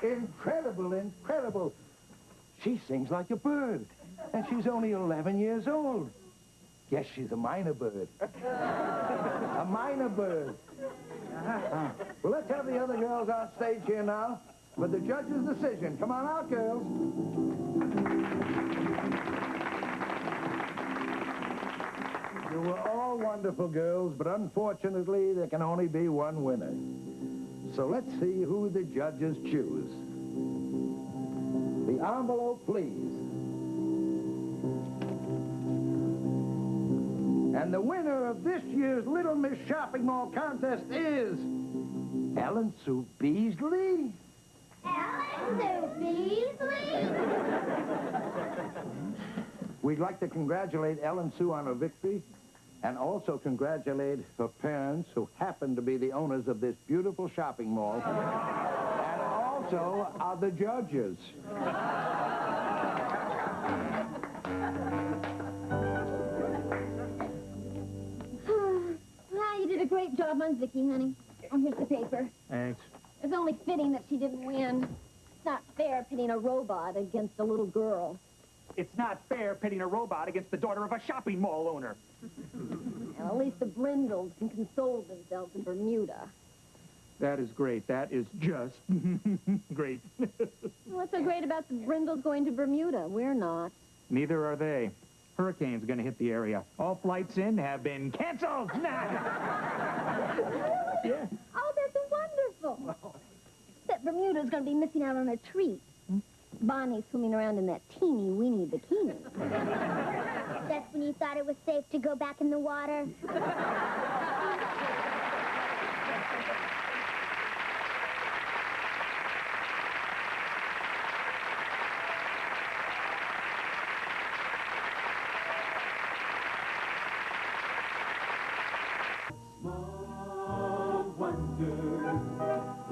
Incredible, incredible. She sings like a bird, and she's only 11 years old. Guess she's a minor bird. A minor bird. Well, let's have the other girls on stage here now with the judge's decision. Come on out, girls. You were all wonderful girls, but unfortunately, there can only be one winner. So let's see who the judges choose. The envelope, please. And the winner of this year's Little Miss Shopping Mall contest is Ellen Sue Beasley. Ellen Sue Beasley? We'd like to congratulate Ellen Sue on her victory and also congratulate her parents who happen to be the owners of this beautiful shopping mall and also are the judges. Well, you did a great job on Vicky, honey. Oh, here's the paper. Thanks. It's only fitting that she didn't win. It's not fair pitting a robot against a little girl. It's not fair pitting a robot against the daughter of a shopping mall owner. Well, at least the Brindles can console themselves in Bermuda. That is great. That is just great. What's so great about the Brindles going to Bermuda? We're not. Neither are they. Hurricane's going to hit the area. All flights in have been canceled. Yeah. Oh, that's wonderful. That Bermuda's going to be missing out on a treat. Bonnie's swimming around in that teeny-weeny bikini. That's when you thought it was safe to go back in the water? Small wonder,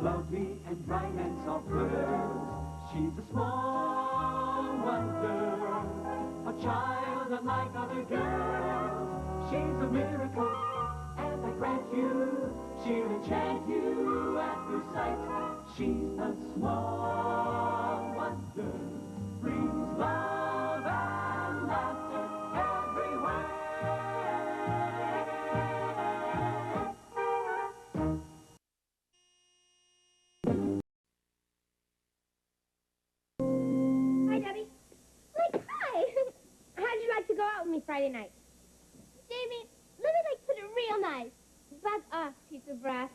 lovely and bright and soft birds. She's a small wonder, a child unlike other girls. She's a miracle, and I grant you, she'll enchant you at first sight. She's a small wonder, brings love and laughter everywhere. Hi, Debbie. Like, hi. How'd you like to go out with me Friday night? Jamie, let me, put it real nice. Back off, piece of brass.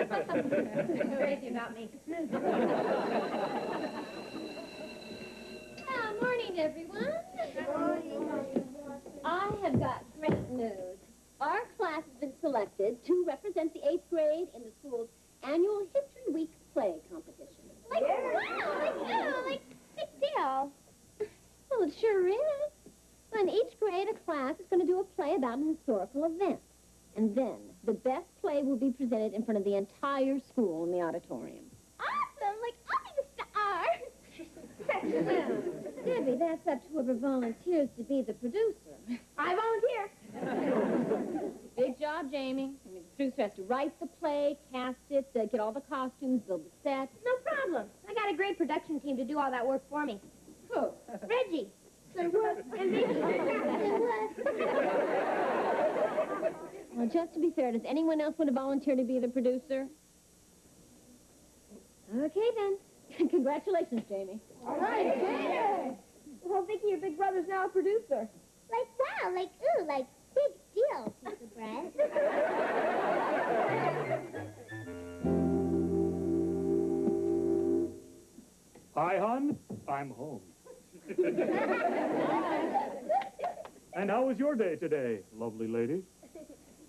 Crazy about me. Morning, everyone. I have got great news. Our class has been selected to represent the 8th grade in the school's annual History Week play competition. Like, wow, like, big deal. Well, it sure is. In each grade, a class is going to do a play about an historical event. And then the best play will be presented in front of the entire school in the auditorium. Awesome, like, I'll be the star. Well, Debbie, that's up to whoever volunteers to be the producer. I volunteer. Big job, Jamie. I mean, the producer has to write the play, cast it, get all the costumes, build the set. No problem. I got a great production team to do all that work for me. Who? Reggie. And Vicky. Well, just to be fair, does anyone else want to volunteer to be the producer? Okay, then. Congratulations, Jamie. All right, yeah. Well, Vicky, your big brother's now a producer. Like, wow, like, ooh, like, big deal, piece of bread. Hi, hon. I'm home. And how was your day today, lovely lady?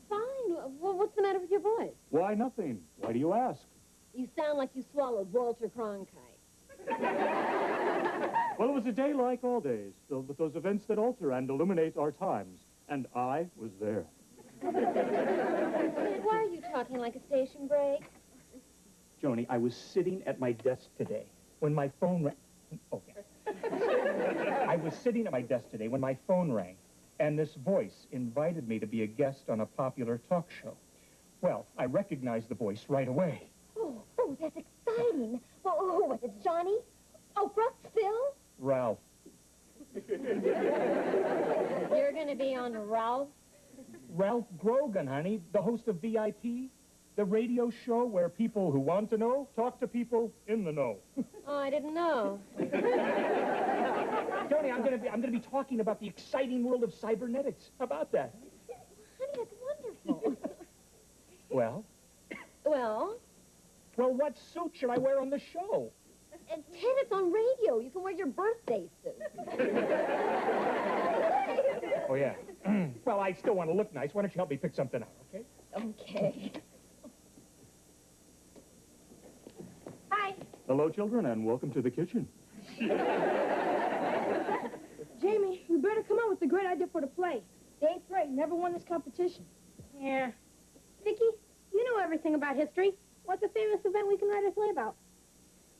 Fine. Well, what's the matter with your voice? Why, nothing. Why do you ask? You sound like you swallowed Walter Cronkite. Well, it was a day like all days, filled with those events that alter and illuminate our times. And I was there. Dad, why are you talking like a station break? Joni, I was sitting at my desk today when my phone rang. Okay. I was sitting at my desk today when my phone rang, and this voice invited me to be a guest on a popular talk show. Well, I recognized the voice right away. Oh, that's exciting. Well, who was it, Johnny? Oprah? Phil? Ralph. You're going to be on Ralph? Ralph Grogan, honey, the host of VIP, the radio show where people who want to know talk to people in the know. Oh, I didn't know. Tony, I'm gonna be talking about the exciting world of cybernetics. How about that? Honey, that's wonderful. Well? Well? Well, what suit should I wear on the show? And Ted, it's on radio. You can wear your birthday suit. Oh, yeah. Well, I still want to look nice. Why don't you help me pick something out, okay? Okay. Hi. Hello, children, and welcome to the kitchen. Jamie, we better come up with a great idea for the play. The 8th grade never won this competition. Yeah. Vicky, you know everything about history. What's a famous event we can write a play about?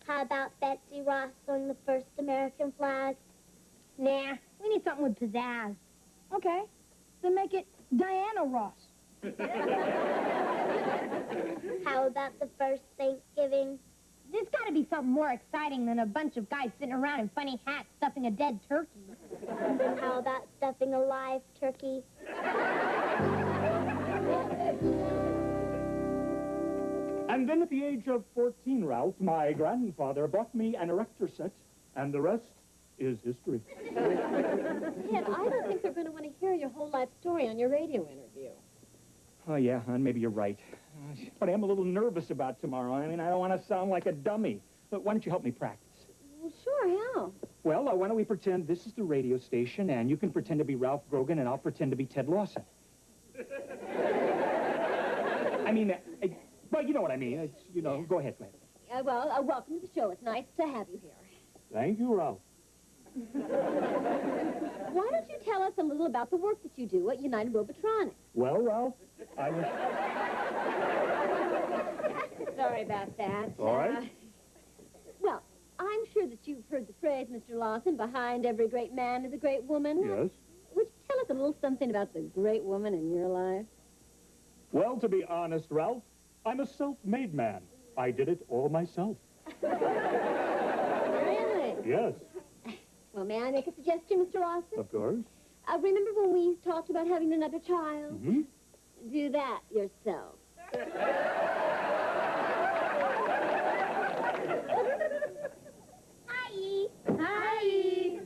How about Betsy Ross throwing the first American flag? Nah, we need something with pizzazz. Okay, then make it Diana Ross. How about the first Thanksgiving? There's got to be something more exciting than a bunch of guys sitting around in funny hats stuffing a dead turkey. How about stuffing a live turkey? And then at the age of 14, Ralph, my grandfather bought me an erector set, and the rest is history. Ted, I don't think they're going to want to hear your whole life story on your radio interview. Oh, yeah, hon, maybe you're right. But I am a little nervous about tomorrow. I mean, I don't want to sound like a dummy. But why don't you help me practice? Well, sure, how? Well, why don't we pretend this is the radio station, and you can pretend to be Ralph Grogan, and I'll pretend to be Ted Lawson. I mean, well, you know what I mean. It's, you know, go ahead. Welcome to the show. It's nice to have you here. Thank you, Ralph. Why don't you tell us a little about the work that you do at United Robotronics? Well, Ralph, I was... Sorry about that. All right. Well, I'm sure that you've heard the phrase, Mr. Lawson, behind every great man is a great woman. Yes? Would you tell us a little something about the great woman in your life? Well, to be honest, Ralph, I'm a self-made man. I did it all myself. Really? Yes. Well, may I make a suggestion, Mr. Lawson? Of course. Remember when we talked about having another child? Mm-hmm. Do that yourself. Hi. Hi.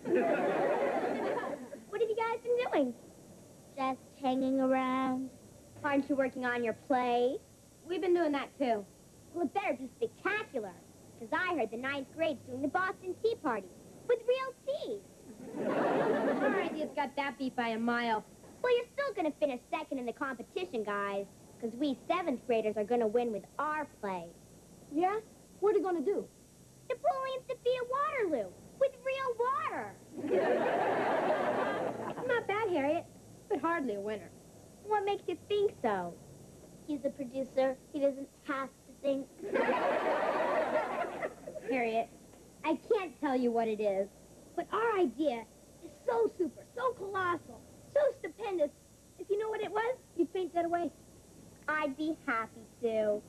What have you guys been doing? Just hanging around. Aren't you working on your play? We've been doing that, too. Well, it better be spectacular, because I heard the 9th grade's doing the Boston Tea Party with real tea. Our idea's got that beat by a mile. Well, you're still going to finish second in the competition, guys, because we 7th graders are going to win with our play. Yeah? What are they going to do? Napoleon's defeat at Waterloo with real water. Not bad, Harriet, but hardly a winner. What makes you think so? He's a producer. He doesn't have to think. Harriet, I can't tell you what it is, but our idea is so super, so colossal, so stupendous. If you know what it was, you'd faint dead away. I'd be happy to.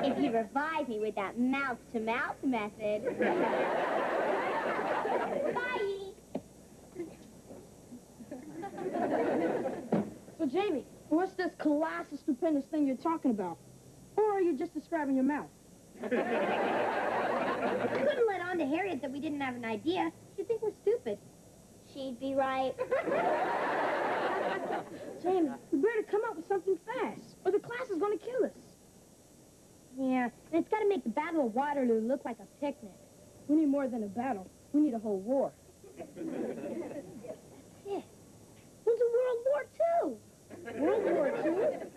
If you revive me with that mouth-to-mouth method. Bye! So, Jamie, what's this colossal, stupendous thing you're talking about? Or are you just describing your mouth? We couldn't let on to Harriet that we didn't have an idea. She'd think we're stupid. She'd be right. Jamie, we better come up with something fast, or the class is going to kill us. Yeah, and it's got to make the Battle of Waterloo look like a picnic. We need more than a battle. We need a whole war. That's it. When's a World War II? World War II?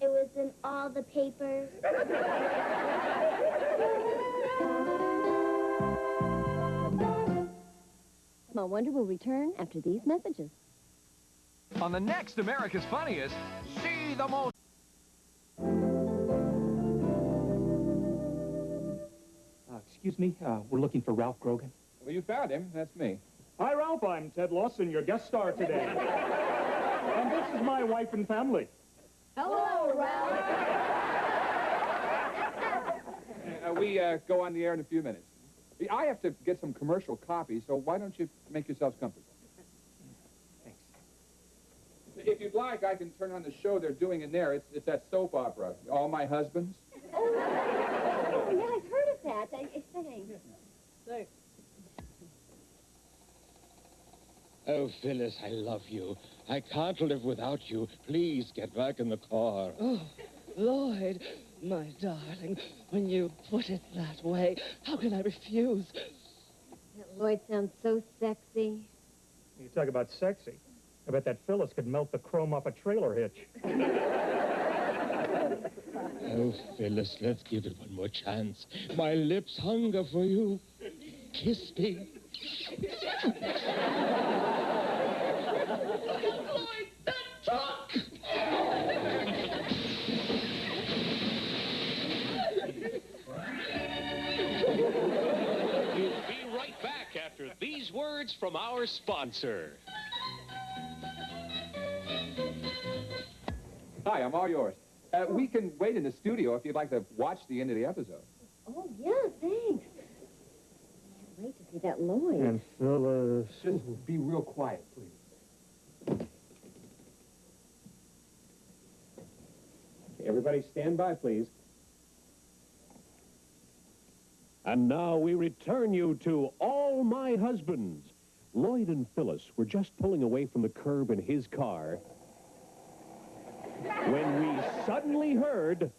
It was in all the papers. Small Wonder will return after these messages. On the next America's Funniest, see the most... Excuse me, we're looking for Ralph Grogan. Well, you found him. That's me. Hi, Ralph. I'm Ted Lawson, your guest star today. And this is my wife and family. Hello, Ralph. We go on the air in a few minutes. I have to get some commercial copy, so why don't you make yourselves comfortable? Thanks. If you'd like, I can turn on the show they're doing in there. It's that soap opera, All My Husbands. Oh, yeah, I've heard of that. Thanks. Oh, Phyllis, I love you. I can't live without you. Please get back in the car. Oh, Lloyd, my darling, when you put it that way, how can I refuse? That Lloyd sounds so sexy. You talk about sexy. I bet that Phyllis could melt the chrome off a trailer hitch. Oh, Phyllis, let's give it one more chance. My lips hunger for you. Kiss me. Lloyd, that talk! We'll be right back after these words from our sponsor. Hi, I'm all yours. We can wait in the studio if you'd like to watch the end of the episode. Oh, yeah, thanks. Can't wait to see that Lloyd. And Phyllis... Just be real quiet, please. Everybody stand by, please. And now we return you to All My Husbands. Lloyd and Phyllis were just pulling away from the curb in his car when we suddenly heard...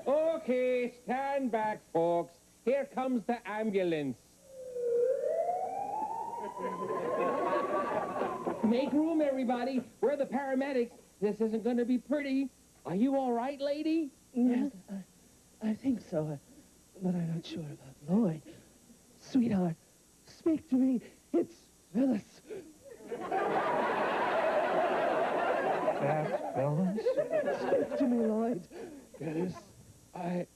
Okay, stand back, folks. Here comes the ambulance. Make room, everybody. We're the paramedics. This isn't going to be pretty. Are you all right, lady? Yes, I think so, but I'm not sure about Lloyd. Sweetheart, speak to me. It's Phyllis. That's Phyllis? Speak to me, Lloyd. Phyllis, I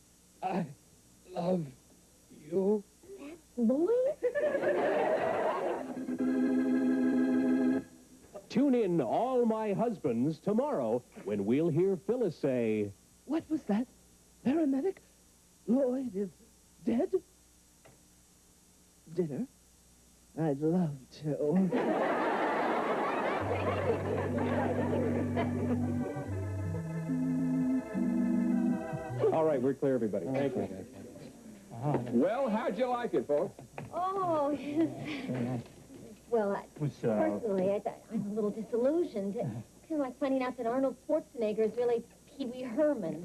love you. Lloyd? Tune in All My Husbands tomorrow when we'll hear Phyllis say... What was that? Paramedic? Lloyd is dead? Dinner? I'd love to. All right, we're clear, everybody. Thank you. Well, how'd you like it, folks? Oh, well, personally, I'm a little disillusioned. kind of like finding out that Arnold Schwarzenegger is really Pee Wee Herman.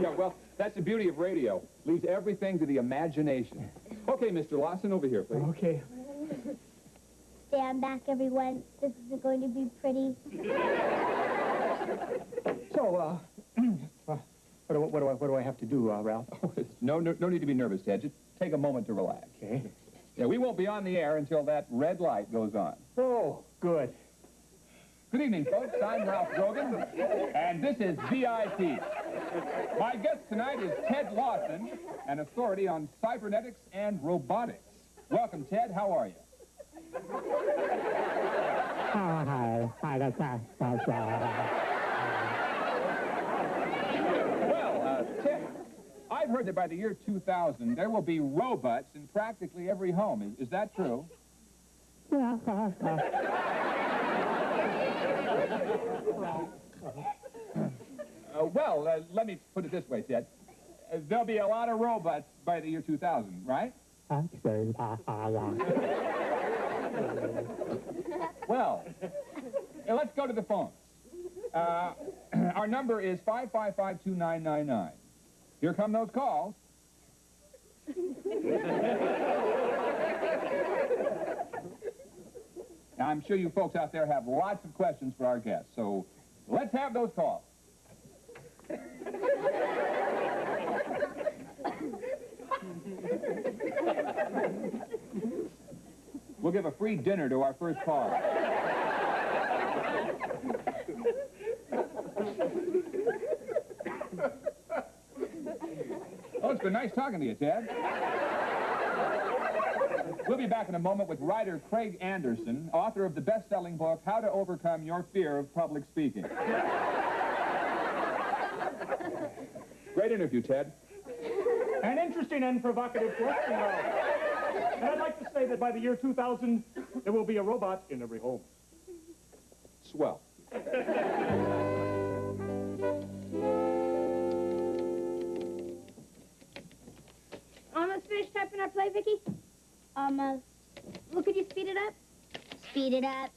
Yeah, well, that's the beauty of radio. Leaves everything to the imagination. Okay, Mr. Lawson, over here, please. Okay. Stand back, everyone. This isn't going to be pretty. So, what do I have to do, Ralph? No need to be nervous, Ted. Just take a moment to relax. Okay. Yeah, we won't be on the air until that red light goes on. Oh, good. Good evening, folks. I'm Ralph Grogan, and this is VIP. My guest tonight is Ted Lawson, an authority on cybernetics and robotics. Welcome, Ted. How are you? Well, Ted, I've heard that by the year 2000, there will be robots in practically every home. Is that true? Let me put it this way, Ted. There'll be a lot of robots by the year 2000, right? Well, let's go to the phones. Our number is 555-2999. Here come those calls. Now, I'm sure you folks out there have lots of questions for our guests, so let's have those calls. We'll give a free dinner to our first caller. Oh, it's been nice talking to you, Ted. We'll be back in a moment with writer Craig Anderson, author of the best-selling book, How to Overcome Your Fear of Public Speaking. Great interview, Ted. An interesting and provocative question, And I'd like to say that by the year 2000, there will be a robot in every home. Swell. Almost finished typing our play, Vicky? Almost. Well, could you speed it up? Speed it up.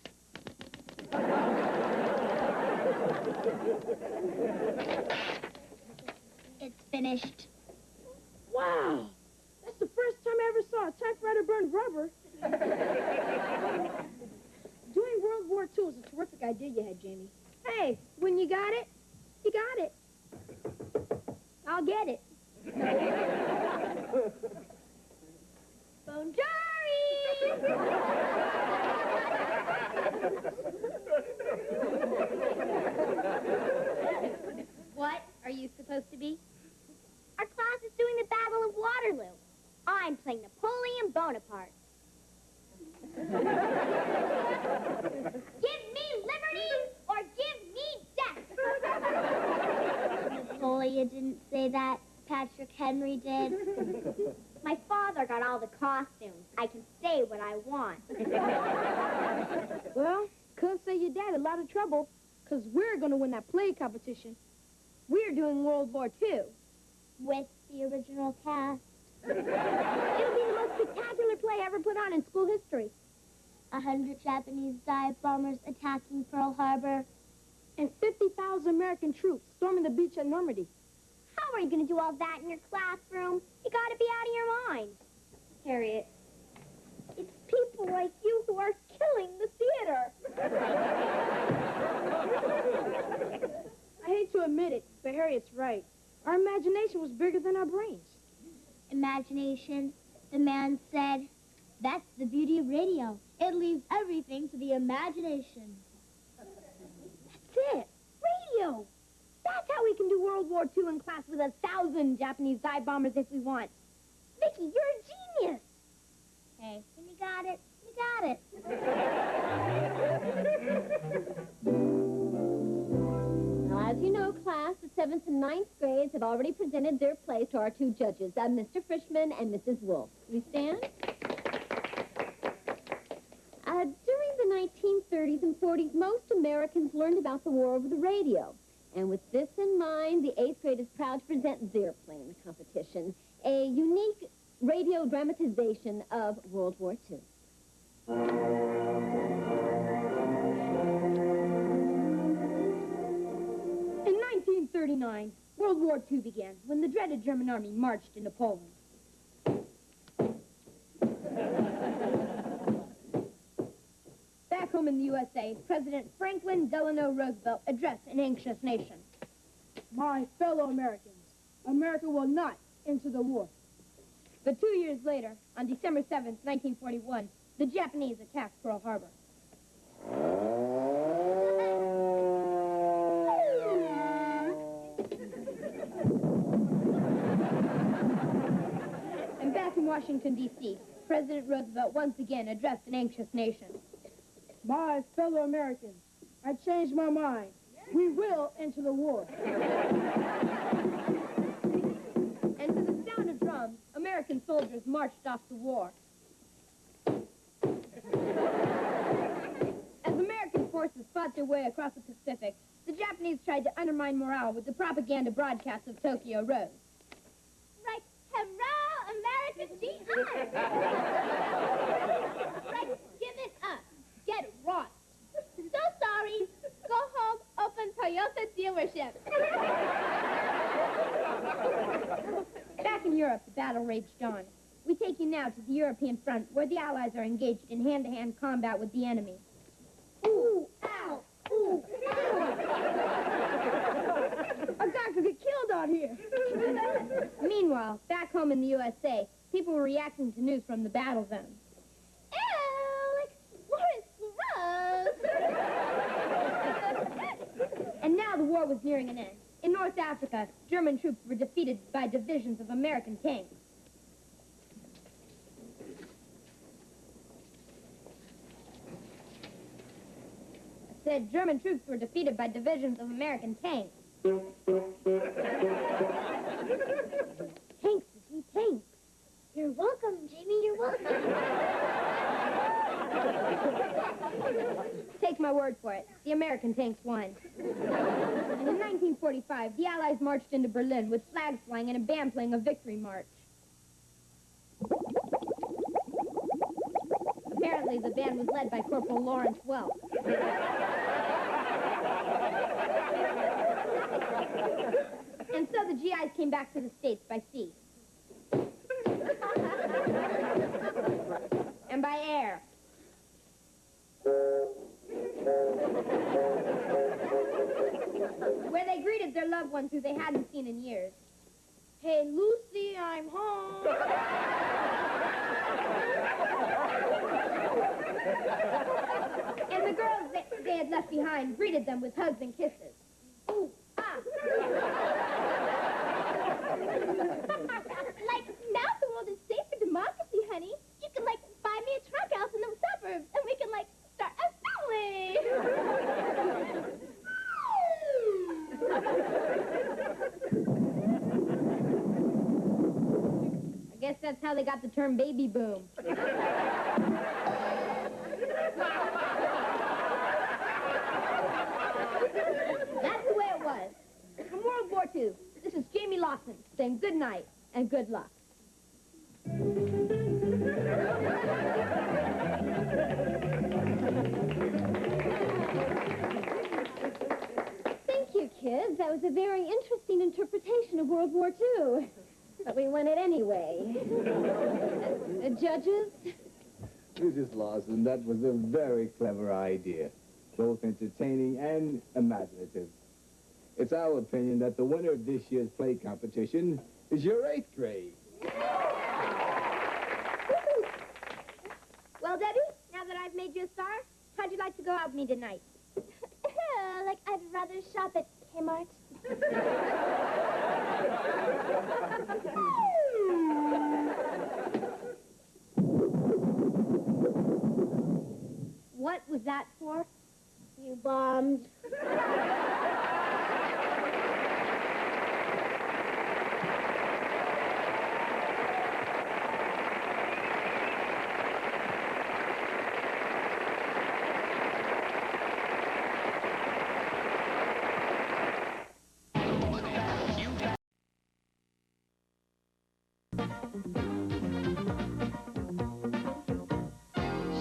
It's finished. Wow. That's the first time I ever saw a typewriter burn rubber. Doing World War II is a terrific idea you had, Jamie. Hey, when you got it, you got it. I'll get it. What are you supposed to be? Our class is doing the Battle of Waterloo. I'm playing Napoleon Bonaparte. Give me liberty or give me death. Napoleon didn't say that. Patrick Henry did. My father got all the costumes. I can say what I want. Well, couldn't say your dad a lot of trouble, because we're going to win that play competition. We're doing World War II. With the original cast. It'll be the most spectacular play ever put on in school history. 100 Japanese dive bombers attacking Pearl Harbor. And 50,000 American troops storming the beach at Normandy. How are you going to do all that in your classroom? You got to be out of your mind. Harriet, it's people like you who are killing the theater. I hate to admit it, but Harriet's right. Our imagination was bigger than our brains. Imagination, the man said, that's the beauty of radio. It leaves everything to the imagination. That's it. Radio. That's how we can do World War II in class with 1,000 Japanese dive bombers if we want. Vicky, you're a genius. Hey, when you got it, you got it. Now, as you know, class, the 7th and 9th grades have already presented their plays to our two judges, Mr. Frischman and Mrs. Wolf. We stand? During the 1930s and 40s, most Americans learned about the war over the radio. And with this in mind, the 8th grade is proud to present their play in the competition, a unique radio dramatization of World War II. 1939, World War II began, when the dreaded German army marched into Poland. Back home in the USA, President Franklin Delano Roosevelt addressed an anxious nation. My fellow Americans, America will not enter the war. But 2 years later, on December 7th, 1941, the Japanese attacked Pearl Harbor. And back in Washington, D.C., President Roosevelt once again addressed an anxious nation. My fellow Americans, I changed my mind. We will enter the war. And to the sound of drums, American soldiers marched off to war. As American forces fought their way across the Pacific, the Japanese tried to undermine morale with the propaganda broadcasts of Tokyo Rose. Right, hurrah, American GI! Right, give it up. Get lost. So sorry. Go home, open Toyota dealership. Back in Europe, the battle raged on. We take you now to the European front, where the Allies are engaged in hand-to-hand combat with the enemy. Ooh, ow, ooh, ow. A guy could get killed out here. Meanwhile, back home in the USA, people were reacting to news from the battle zone. And now the war was nearing an end. In North Africa, German troops were defeated by divisions of American tanks. I said German troops were defeated by divisions of American tanks. Tanks, you see, tanks. You're welcome, Jamie, you're welcome. Take my word for it. The American tanks won. And in 1945, the Allies marched into Berlin with flags flying and a band playing a victory march. Apparently, the band was led by Corporal Lawrence Welch. And so the GIs came back to the States by sea. And by air. Where they greeted their loved ones who they hadn't seen in years. Hey, Lucy, I'm home. And the girls they had left behind greeted them with hugs and kisses. Ooh, ah. Like, now the world is safe for democracy, honey. You can, like, buy me a truck house in the suburbs, and we can, like, start a family. I guess that's how they got the term baby boom. That's the way it was. From World War II, this is Jamie Lawson saying good night and good luck. Thank you, kids. That was a very interesting interpretation of World War II. But we won it anyway. Judges? Mrs. Lawson, that was a very clever idea. Both entertaining and imaginative. It's our opinion that the winner of this year's play competition is your 8th grade. Well, Debbie, now that I've made you a star, how'd you like to go out with me tonight? Like, I'd rather shop at Kmart. What was that for? You bombed.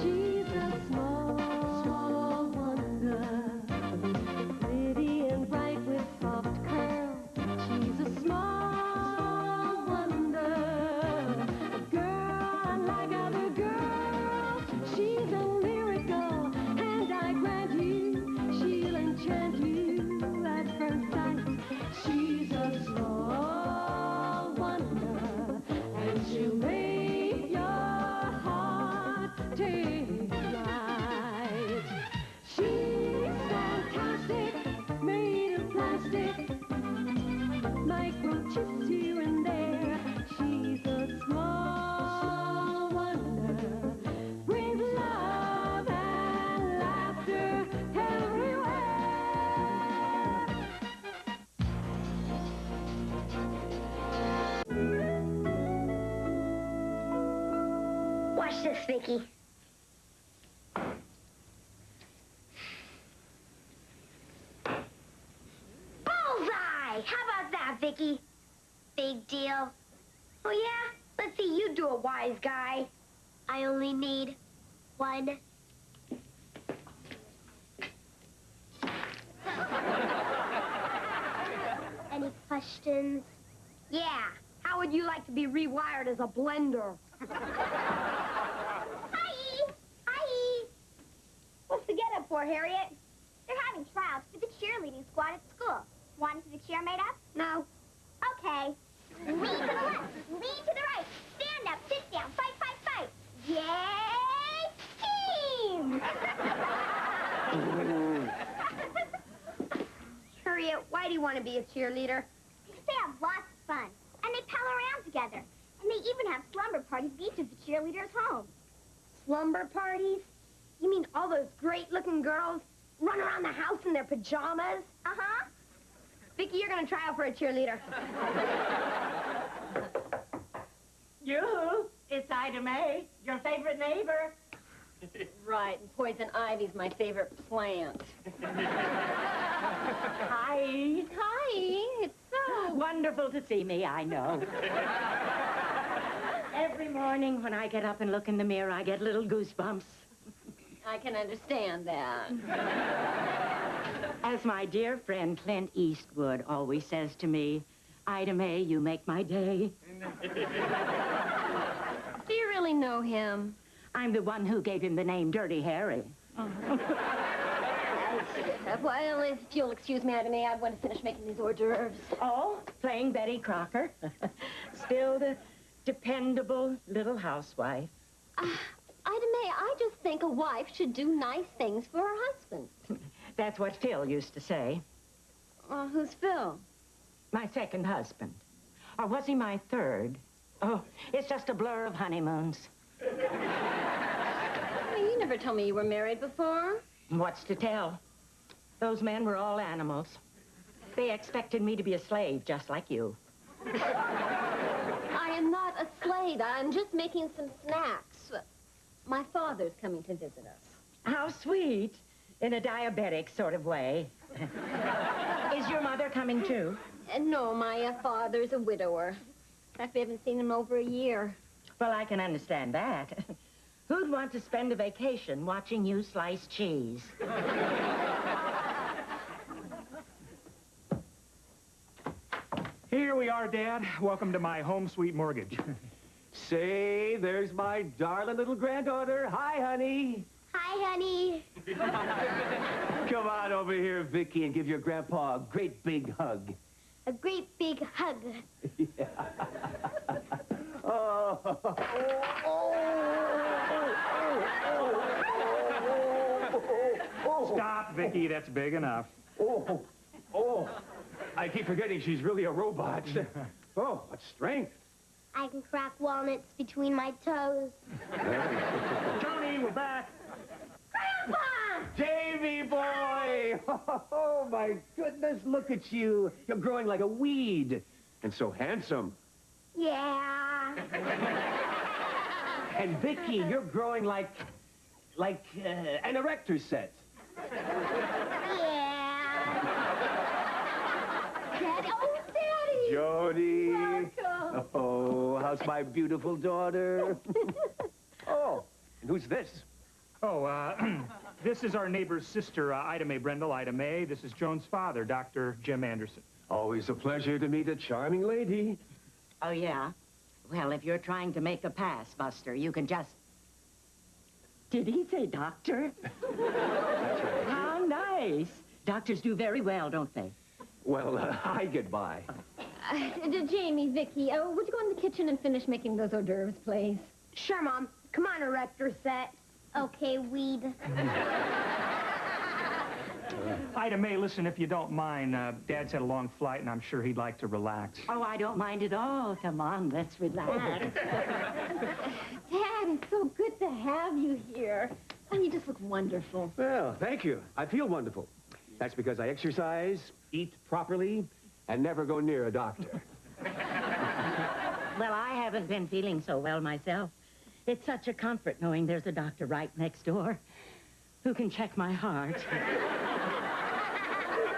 She's a small, small wonder. Watch this, Vicky. Bullseye! How about that, Vicky? Big deal. Oh, yeah? Let's see you do a wise guy. I only need one. Any questions? Yeah. How would you like to be rewired as a blender? Hi! Hi! What's the get-up for, Harriet? They're having tryouts for the cheerleading squad at school. Want to see the cheer made up? No. Okay. Lean to the left, lean to the right. Stand up, sit down, fight, fight, fight. Yay, team! Harriet, why do you want to be a cheerleader? Because they have lots of fun. And they pal around together. And they even have slumber parties at each of the cheerleaders' homes. Slumber parties? You mean all those great-looking girls run around the house in their pajamas? Uh-huh. Vicky, you're going to try out for a cheerleader. Yoo-hoo, it's Ida May, your favorite neighbor. Right, and poison ivy's my favorite plant. Hi. Hi, it's so Wonderful to see me, I know. Every morning when I get up and look in the mirror, I get little goosebumps. I can understand that. As my dear friend Clint Eastwood always says to me, Ida May, you make my day. Do you really know him? I'm the one who gave him the name Dirty Harry. Oh. Well, if you'll excuse me, Ida May, I want to finish making these hors d'oeuvres. Oh, playing Betty Crocker. Still the dependable little housewife. Ida May, I just think a wife should do nice things for her husband. That's what Phil used to say. Who's Phil? My second husband. Or was he my third? Oh, it's just a blur of honeymoons. Well, you never told me you were married before. What's to tell? Those men were all animals. They expected me to be a slave, just like you. I am not a slave. I'm just making some snacks. My father's coming to visit us. How sweet. In a diabetic sort of way. Is your mother coming too? No, my father's a widower. In fact, we haven't seen him over a year. Well, I can understand that. Who'd want to spend a vacation watching you slice cheese? Here we are, Dad. Welcome to my home sweet mortgage. Say, there's my darling little granddaughter. Hi, honey. Hi, honey. Come on over here, Vicky, and give your grandpa a great big hug. A great big hug. Yeah. Oh. Stop, Vicky. That's big enough. Oh. I keep forgetting she's really a robot. Oh, what strength. I can crack walnuts between my toes. Tony, we're back. Grandpa! Davy boy! Oh, my goodness, look at you. You're growing like a weed. And so handsome. Yeah. And Vicky, you're growing like an erector set. Yeah. Daddy, oh, Daddy! Jody. Welcome. Oh, how's my beautiful daughter? Oh, and who's this? Oh, this is our neighbor's sister, Ida Mae Brendel. Ida Mae. This is Joan's father, Dr. Jim Anderson. Always a pleasure to meet a charming lady. Oh, yeah? Well, if you're trying to make a pass, Buster, you can just... Did he say doctor? That's right. How nice. Doctors do very well, don't they? Well, I get by. Jamie, Vicky, would you go in the kitchen and finish making those hors d'oeuvres, please? Sure, Mom. Come on, erector set. Okay, weed. Ida Mae, listen, if you don't mind, Dad's had a long flight, and I'm sure he'd like to relax. Oh, I don't mind at all. Come on, let's relax. Dad, it's so good to have you here. Oh, you just look wonderful. Well, thank you. I feel wonderful. That's because I exercise, eat properly, and never go near a doctor. Well, I haven't been feeling so well myself. It's such a comfort knowing there's a doctor right next door who can check my heart.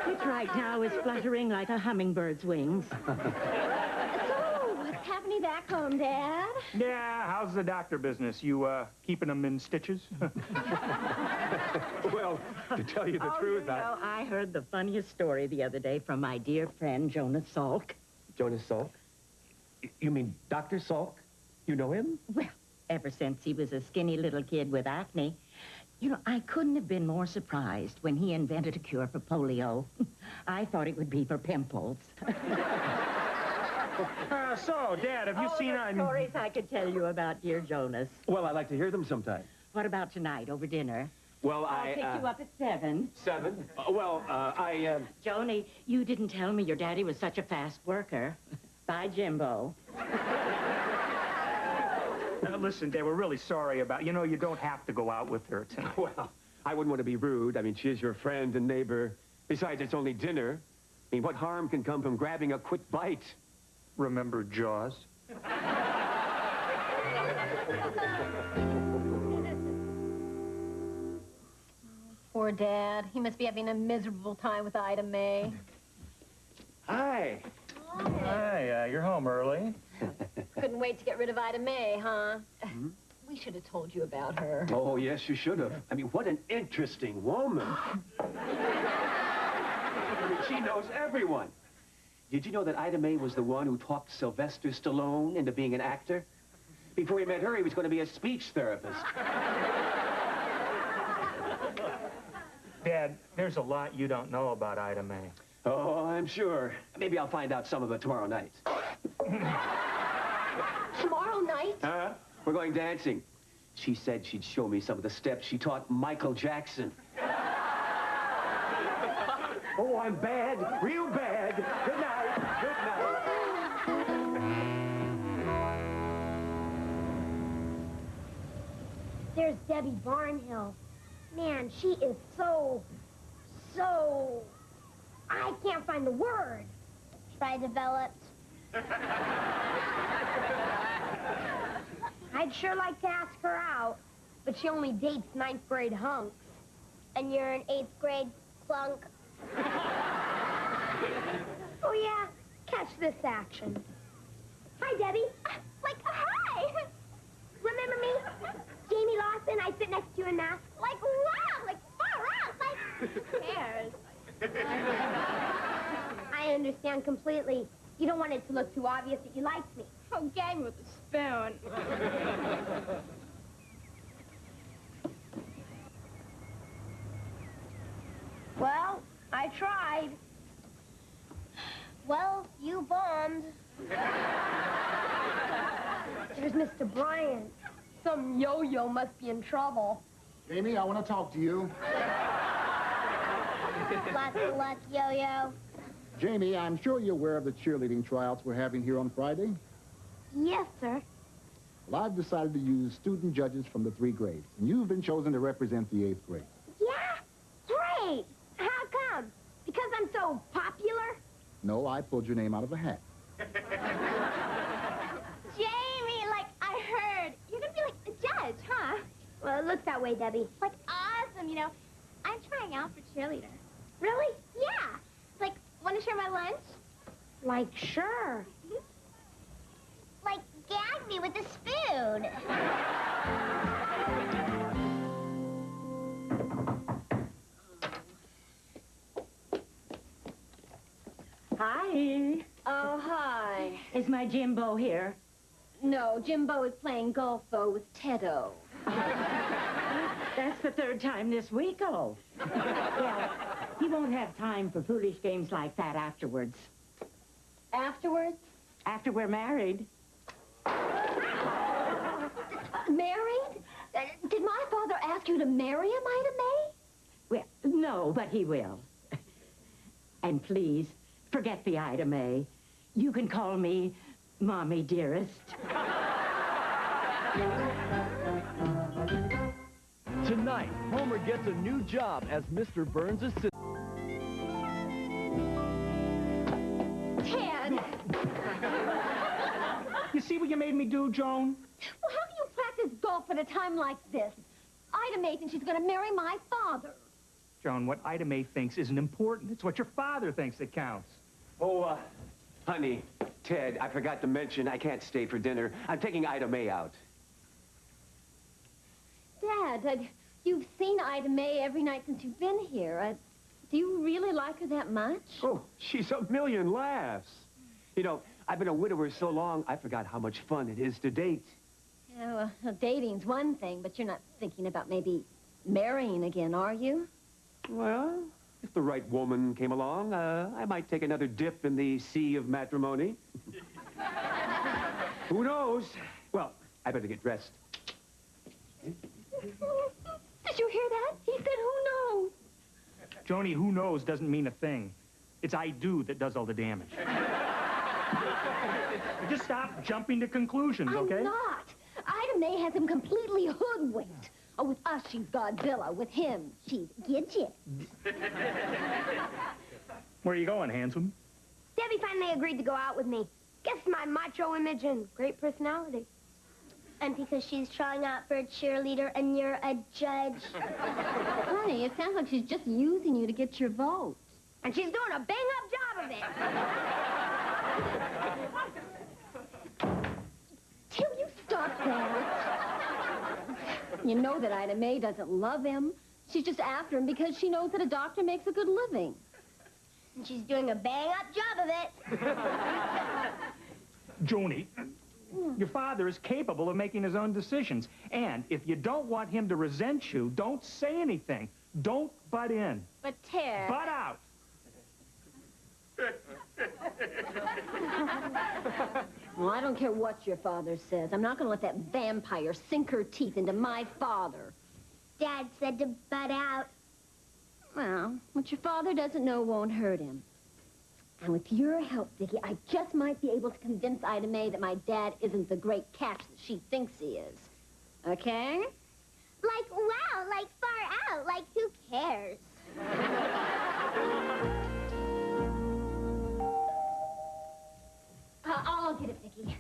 Which right now is fluttering like a hummingbird's wings. So, what's happening back home, Dad? Yeah, how's the doctor business? You, keeping them in stitches? Well, to tell you the truth, I heard the funniest story the other day from my dear friend, Jonas Salk. Jonas Salk? You mean Dr. Salk? You know him? Well, ever since he was a skinny little kid with acne. You know, I couldn't have been more surprised when he invented a cure for polio. I thought it would be for pimples. So, Dad, have you seen... stories I could tell you about dear Jonas. Well, I'd like to hear them sometime. What about tonight, over dinner? Well, I'll pick you up at 7. 7? Joni, you didn't tell me your daddy was such a fast worker. Bye, Jimbo. Listen, Dad, we're really sorry about... You know, you don't have to go out with her tonight. Well, I wouldn't want to be rude. I mean, she is your friend and neighbor. Besides, it's only dinner. I mean, what harm can come from grabbing a quick bite? Remember Jaws? Poor Dad. He must be having a miserable time with Ida May. Hi. Hi, you're home early. Couldn't wait to get rid of Ida May, huh? We should have told you about her. Oh, yes, you should have. I mean, what an interesting woman. I mean, she knows everyone. Did you know that Ida May was the one who talked Sylvester Stallone into being an actor? Before he met her, he was going to be a speech therapist. Dad, there's a lot you don't know about Ida May. Oh, I'm sure. Maybe I'll find out some of it tomorrow night. Tomorrow night? We're going dancing. She said she'd show me some of the steps she taught Michael Jackson. Oh, I'm bad. Real bad. Good night. Good night. There's Debbie Barnhill. Man, she is so... I can't find the word. Try developed. I'd sure like to ask her out, but she only dates 9th grade hunks. And you're an 8th grade flunk. Oh, yeah. Catch this action. Hi, Debbie. Like, hi! Remember me? Jamie Lawson, I sit next to you in math. Like, wow! Like, far out! Like, who cares? I understand completely. You don't want it to look too obvious that you liked me. Oh, gag me with a spoon. Well, I tried. Well, you bombed. There's Mr. Bryant. Some yo-yo must be in trouble. Jamie, I want to talk to you. Lots of luck, yo-yo. Jamie, I'm sure you're aware of the cheerleading tryouts we're having here on Friday. Yes, sir. Well, I've decided to use student judges from the 3 grades, and you've been chosen to represent the 8th grade. Yeah? Great! How come? Because I'm so popular? No, I pulled your name out of a hat. Jamie, like I heard, you're gonna be like a judge, huh? Well, it looks that way, Debbie. Like awesome, you know. I'm trying out for cheerleader. Really? Yeah. Like, want to share my lunch? Like, sure. Like, gag me with a spoon. Hi. Oh, hi. Is my Jimbo here? No, Jimbo is playing golf-o with Teddo. That's the 3rd time this week, oh. Well, he won't have time for foolish games like that afterwards. Afterwards? After we're married. Married? Did my father ask you to marry him, Ida May? Well, no, but he will. And please, forget the Ida May. You can call me Mommy Dearest. Tonight, Homer gets a new job as Mr. Burns' assistant. Ted! You see what you made me do, Joan? Well, how can you practice hope at a time like this. Ida May thinks she's going to marry my father. Joan, what Ida May thinks isn't important. It's what your father thinks that counts. Oh, honey, Ted, I forgot to mention I can't stay for dinner. I'm taking Ida May out. Dad, you've seen Ida May every night since you've been here. Do you really like her that much? Oh, she's a million laughs. You know, I've been a widower so long, I forgot how much fun it is to date. Yeah, well, dating's one thing, but you're not thinking about maybe marrying again, are you? Well, if the right woman came along, I might take another dip in the sea of matrimony. Who knows? Well, I better get dressed. Did you hear that? He said, who knows? Joni, who knows doesn't mean a thing. It's I do that does all the damage. Just stop jumping to conclusions, okay? I'm not. Ida May has him completely hoodwinked. Oh, with us, she's Godzilla. With him, she's Gidget. Where are you going, handsome? Debbie finally agreed to go out with me. Guess my macho image and great personality. And because she's trying out for a cheerleader and you're a judge. Honey, it sounds like she's just using you to get your vote. And she's doing a bang-up job of it. Till you stop that. You know that Ida May doesn't love him. She's just after him because she knows that a doctor makes a good living. And she's doing a bang-up job of it. Joni, your father is capable of making his own decisions. And if you don't want him to resent you, don't say anything. Don't butt in. But Ted... Butt out. Well, I don't care what your father says. I'm not going to let that vampire sink her teeth into my father. Dad said to butt out. Well, what your father doesn't know won't hurt him. And with your help, Vicky, I just might be able to convince Ida May that my dad isn't the great catch that she thinks he is. Okay? Like, wow, like far out, like who cares? I'll get it, Vicky.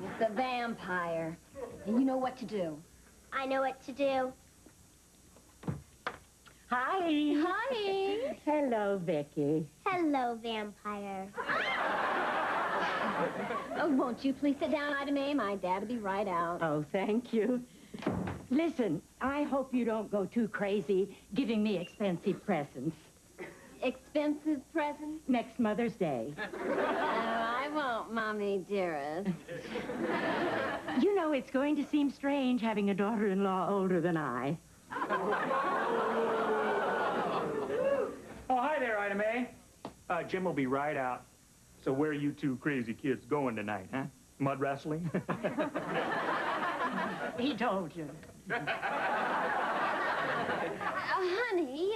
It's a vampire. And you know what to do. I know what to do. Hi. Hi. Hello, Vicky. Hello, vampire. Oh, won't you please sit down, Ida May? My dad will be right out. Oh, thank you. Listen, I hope you don't go too crazy giving me expensive presents. Expensive presents? Next Mother's Day. Oh, I won't, Mommy dearest. You know, it's going to seem strange having a daughter-in-law older than I. Oh, hi there, Ida May. Jim will be right out. So where are you two crazy kids going tonight, huh? Mud wrestling? He told you. Honey,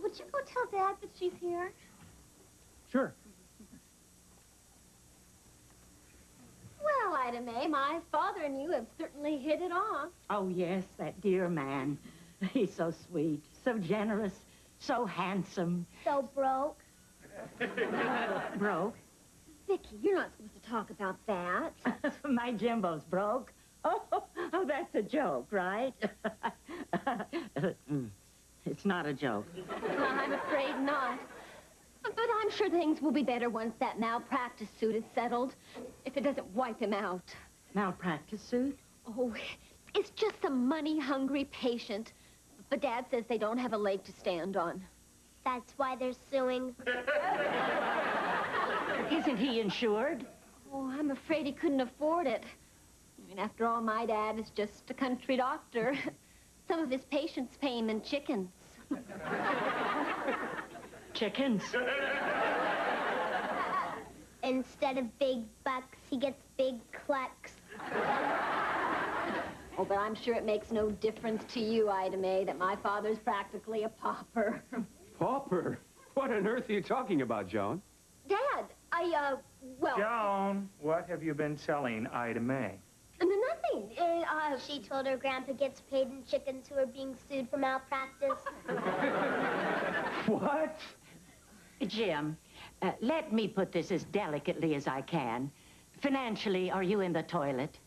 would you go tell Dad that she's here? Sure. Well, Ida May, my father and you have certainly hit it off. Oh, yes, that dear man. He's so sweet, so generous, so handsome. So broke. Broke? Vicky, you're not supposed to talk about that. My Jimbo's broke. Oh, that's a joke, right? It's not a joke. I'm afraid not. But I'm sure things will be better once that malpractice suit is settled. If it doesn't wipe him out. Malpractice suit? Oh, it's just a money-hungry patient. But Dad says they don't have a leg to stand on. That's why they're suing. Isn't he insured? Oh, I'm afraid he couldn't afford it. I mean, after all, my dad is just a country doctor. Some of his patients pay him in chickens. Chickens? Instead of big bucks, he gets big clucks. Oh, but I'm sure it makes no difference to you, Ida May, that my father's practically a pauper. Pauper? What on earth are you talking about, Joan? Dad, well... Joan, what have you been telling Ida May? Nothing. She told her grandpa gets paid in chickens who are being sued for malpractice. What? Jim, Let me put this as delicately as I can. Financially, are you in the toilet?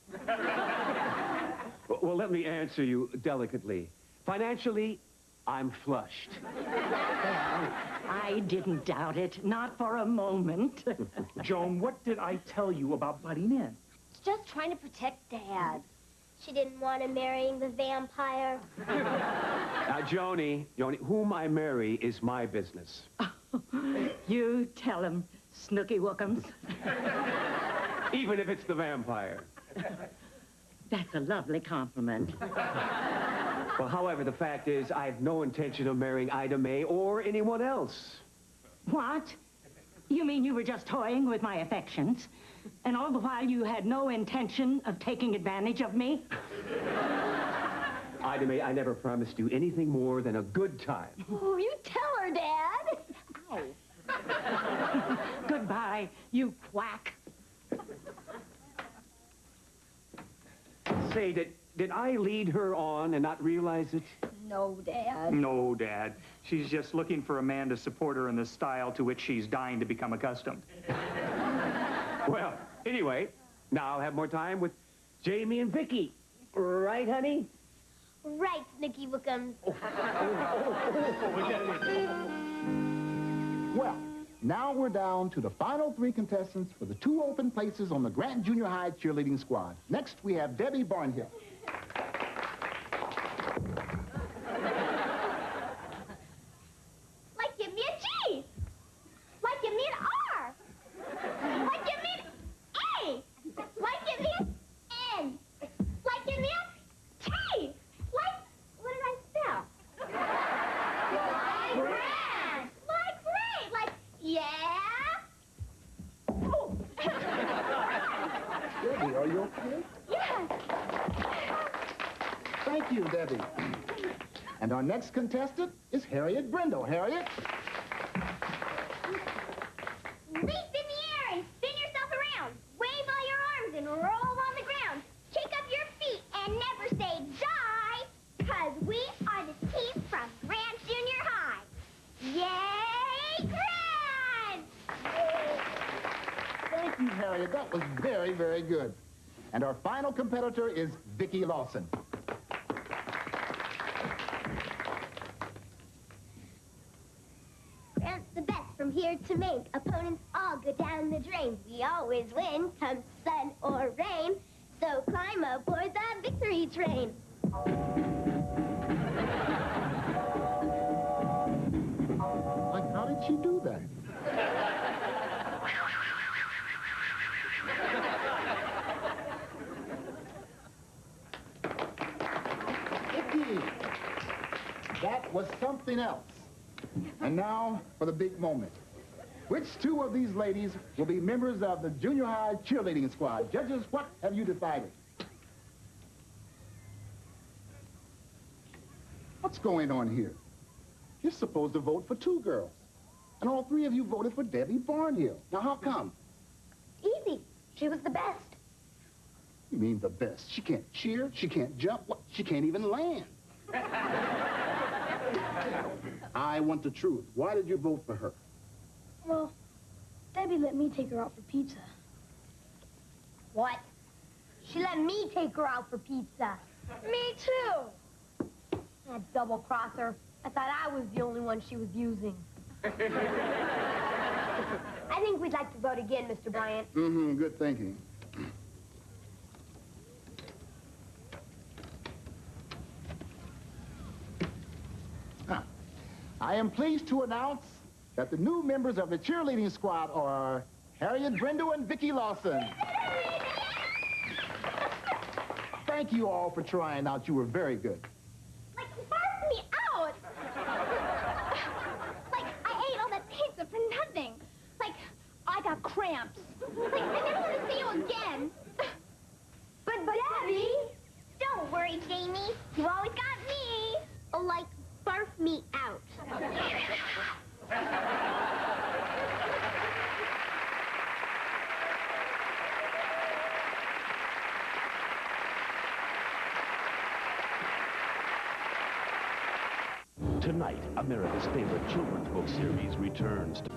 Well, let me answer you delicately. Financially, I'm flushed. Well, I didn't doubt it, not for a moment. Joan, what did I tell you about butting in? Just trying to protect Dad. She didn't want him marrying the vampire. Now, Joni, whom I marry is my business. You tell him, Snooky Wookums. Even if it's the vampire. That's a lovely compliment. Well, however, the fact is, I have no intention of marrying Ida May or anyone else. What? You mean you were just toying with my affections? And all the while you had no intention of taking advantage of me? Ida May, I never promised you anything more than a good time. Oh, you tell her, Dad. Ow. Goodbye, you quack. Say, did I lead her on and not realize it? No, Dad. No, Dad. She's just looking for a man to support her in the style to which she's dying to become accustomed. Well, anyway, now I'll have more time with Jamie and Vicky. Right, honey? Right, Snooky Wookums. Well, now we're down to the final 3 contestants for the 2 open places on the Grant Junior High cheerleading squad. Next, we have Debbie Barnhill. Like give me a G. Like give me an R. Like give me an A. Like give me an N. Like give me a T. Like, what did I spell? Like grand. Like great. Like, yeah. Oh. Debbie, are you okay? Yes. Thank you, Debbie. And our next contestant is Harriet Brindle. Harriet? Leap in the air and spin yourself around. Wave all your arms and roll on the ground. Kick up your feet and never say die, because we are the team from Grant Junior High. Yay, Grant! Thank you, Harriet. That was very, very good. And our final competitor is Vicki Lawson. Grant's the best from here to Maine. Opponents all go down the drain. We always win, come sun or rain. So climb aboard the victory train. Like, how did she do that? Vicki! That was something else. And now for the big moment. Which 2 of these ladies will be members of the junior high cheerleading squad? Judges, what have you decided? What's going on here? You're supposed to vote for 2 girls. And all 3 of you voted for Debbie Barnhill. Now, how come? Easy. She was the best. You mean the best? She can't cheer, she can't jump, what? She can't even land. I want the truth. Why did you vote for her? Well, Debbie let me take her out for pizza. What? She let me take her out for pizza. Me too. That double-crosser. I thought I was the only one she was using. I think we'd like to vote again, Mr. Bryant. Mm-hmm, good thinking. I am pleased to announce that the new members of the cheerleading squad are Harriet Brindle and Vicki Lawson. Thank you all for trying out. You were very good. Like, barf me out! Like, I ate all that pizza for nothing. Like, I got cramps. Like, I never want to see you again. But Debbie! Don't worry, Jamie. You always got me. Oh, like, barf me out. Tonight, America's favorite children's book series returns to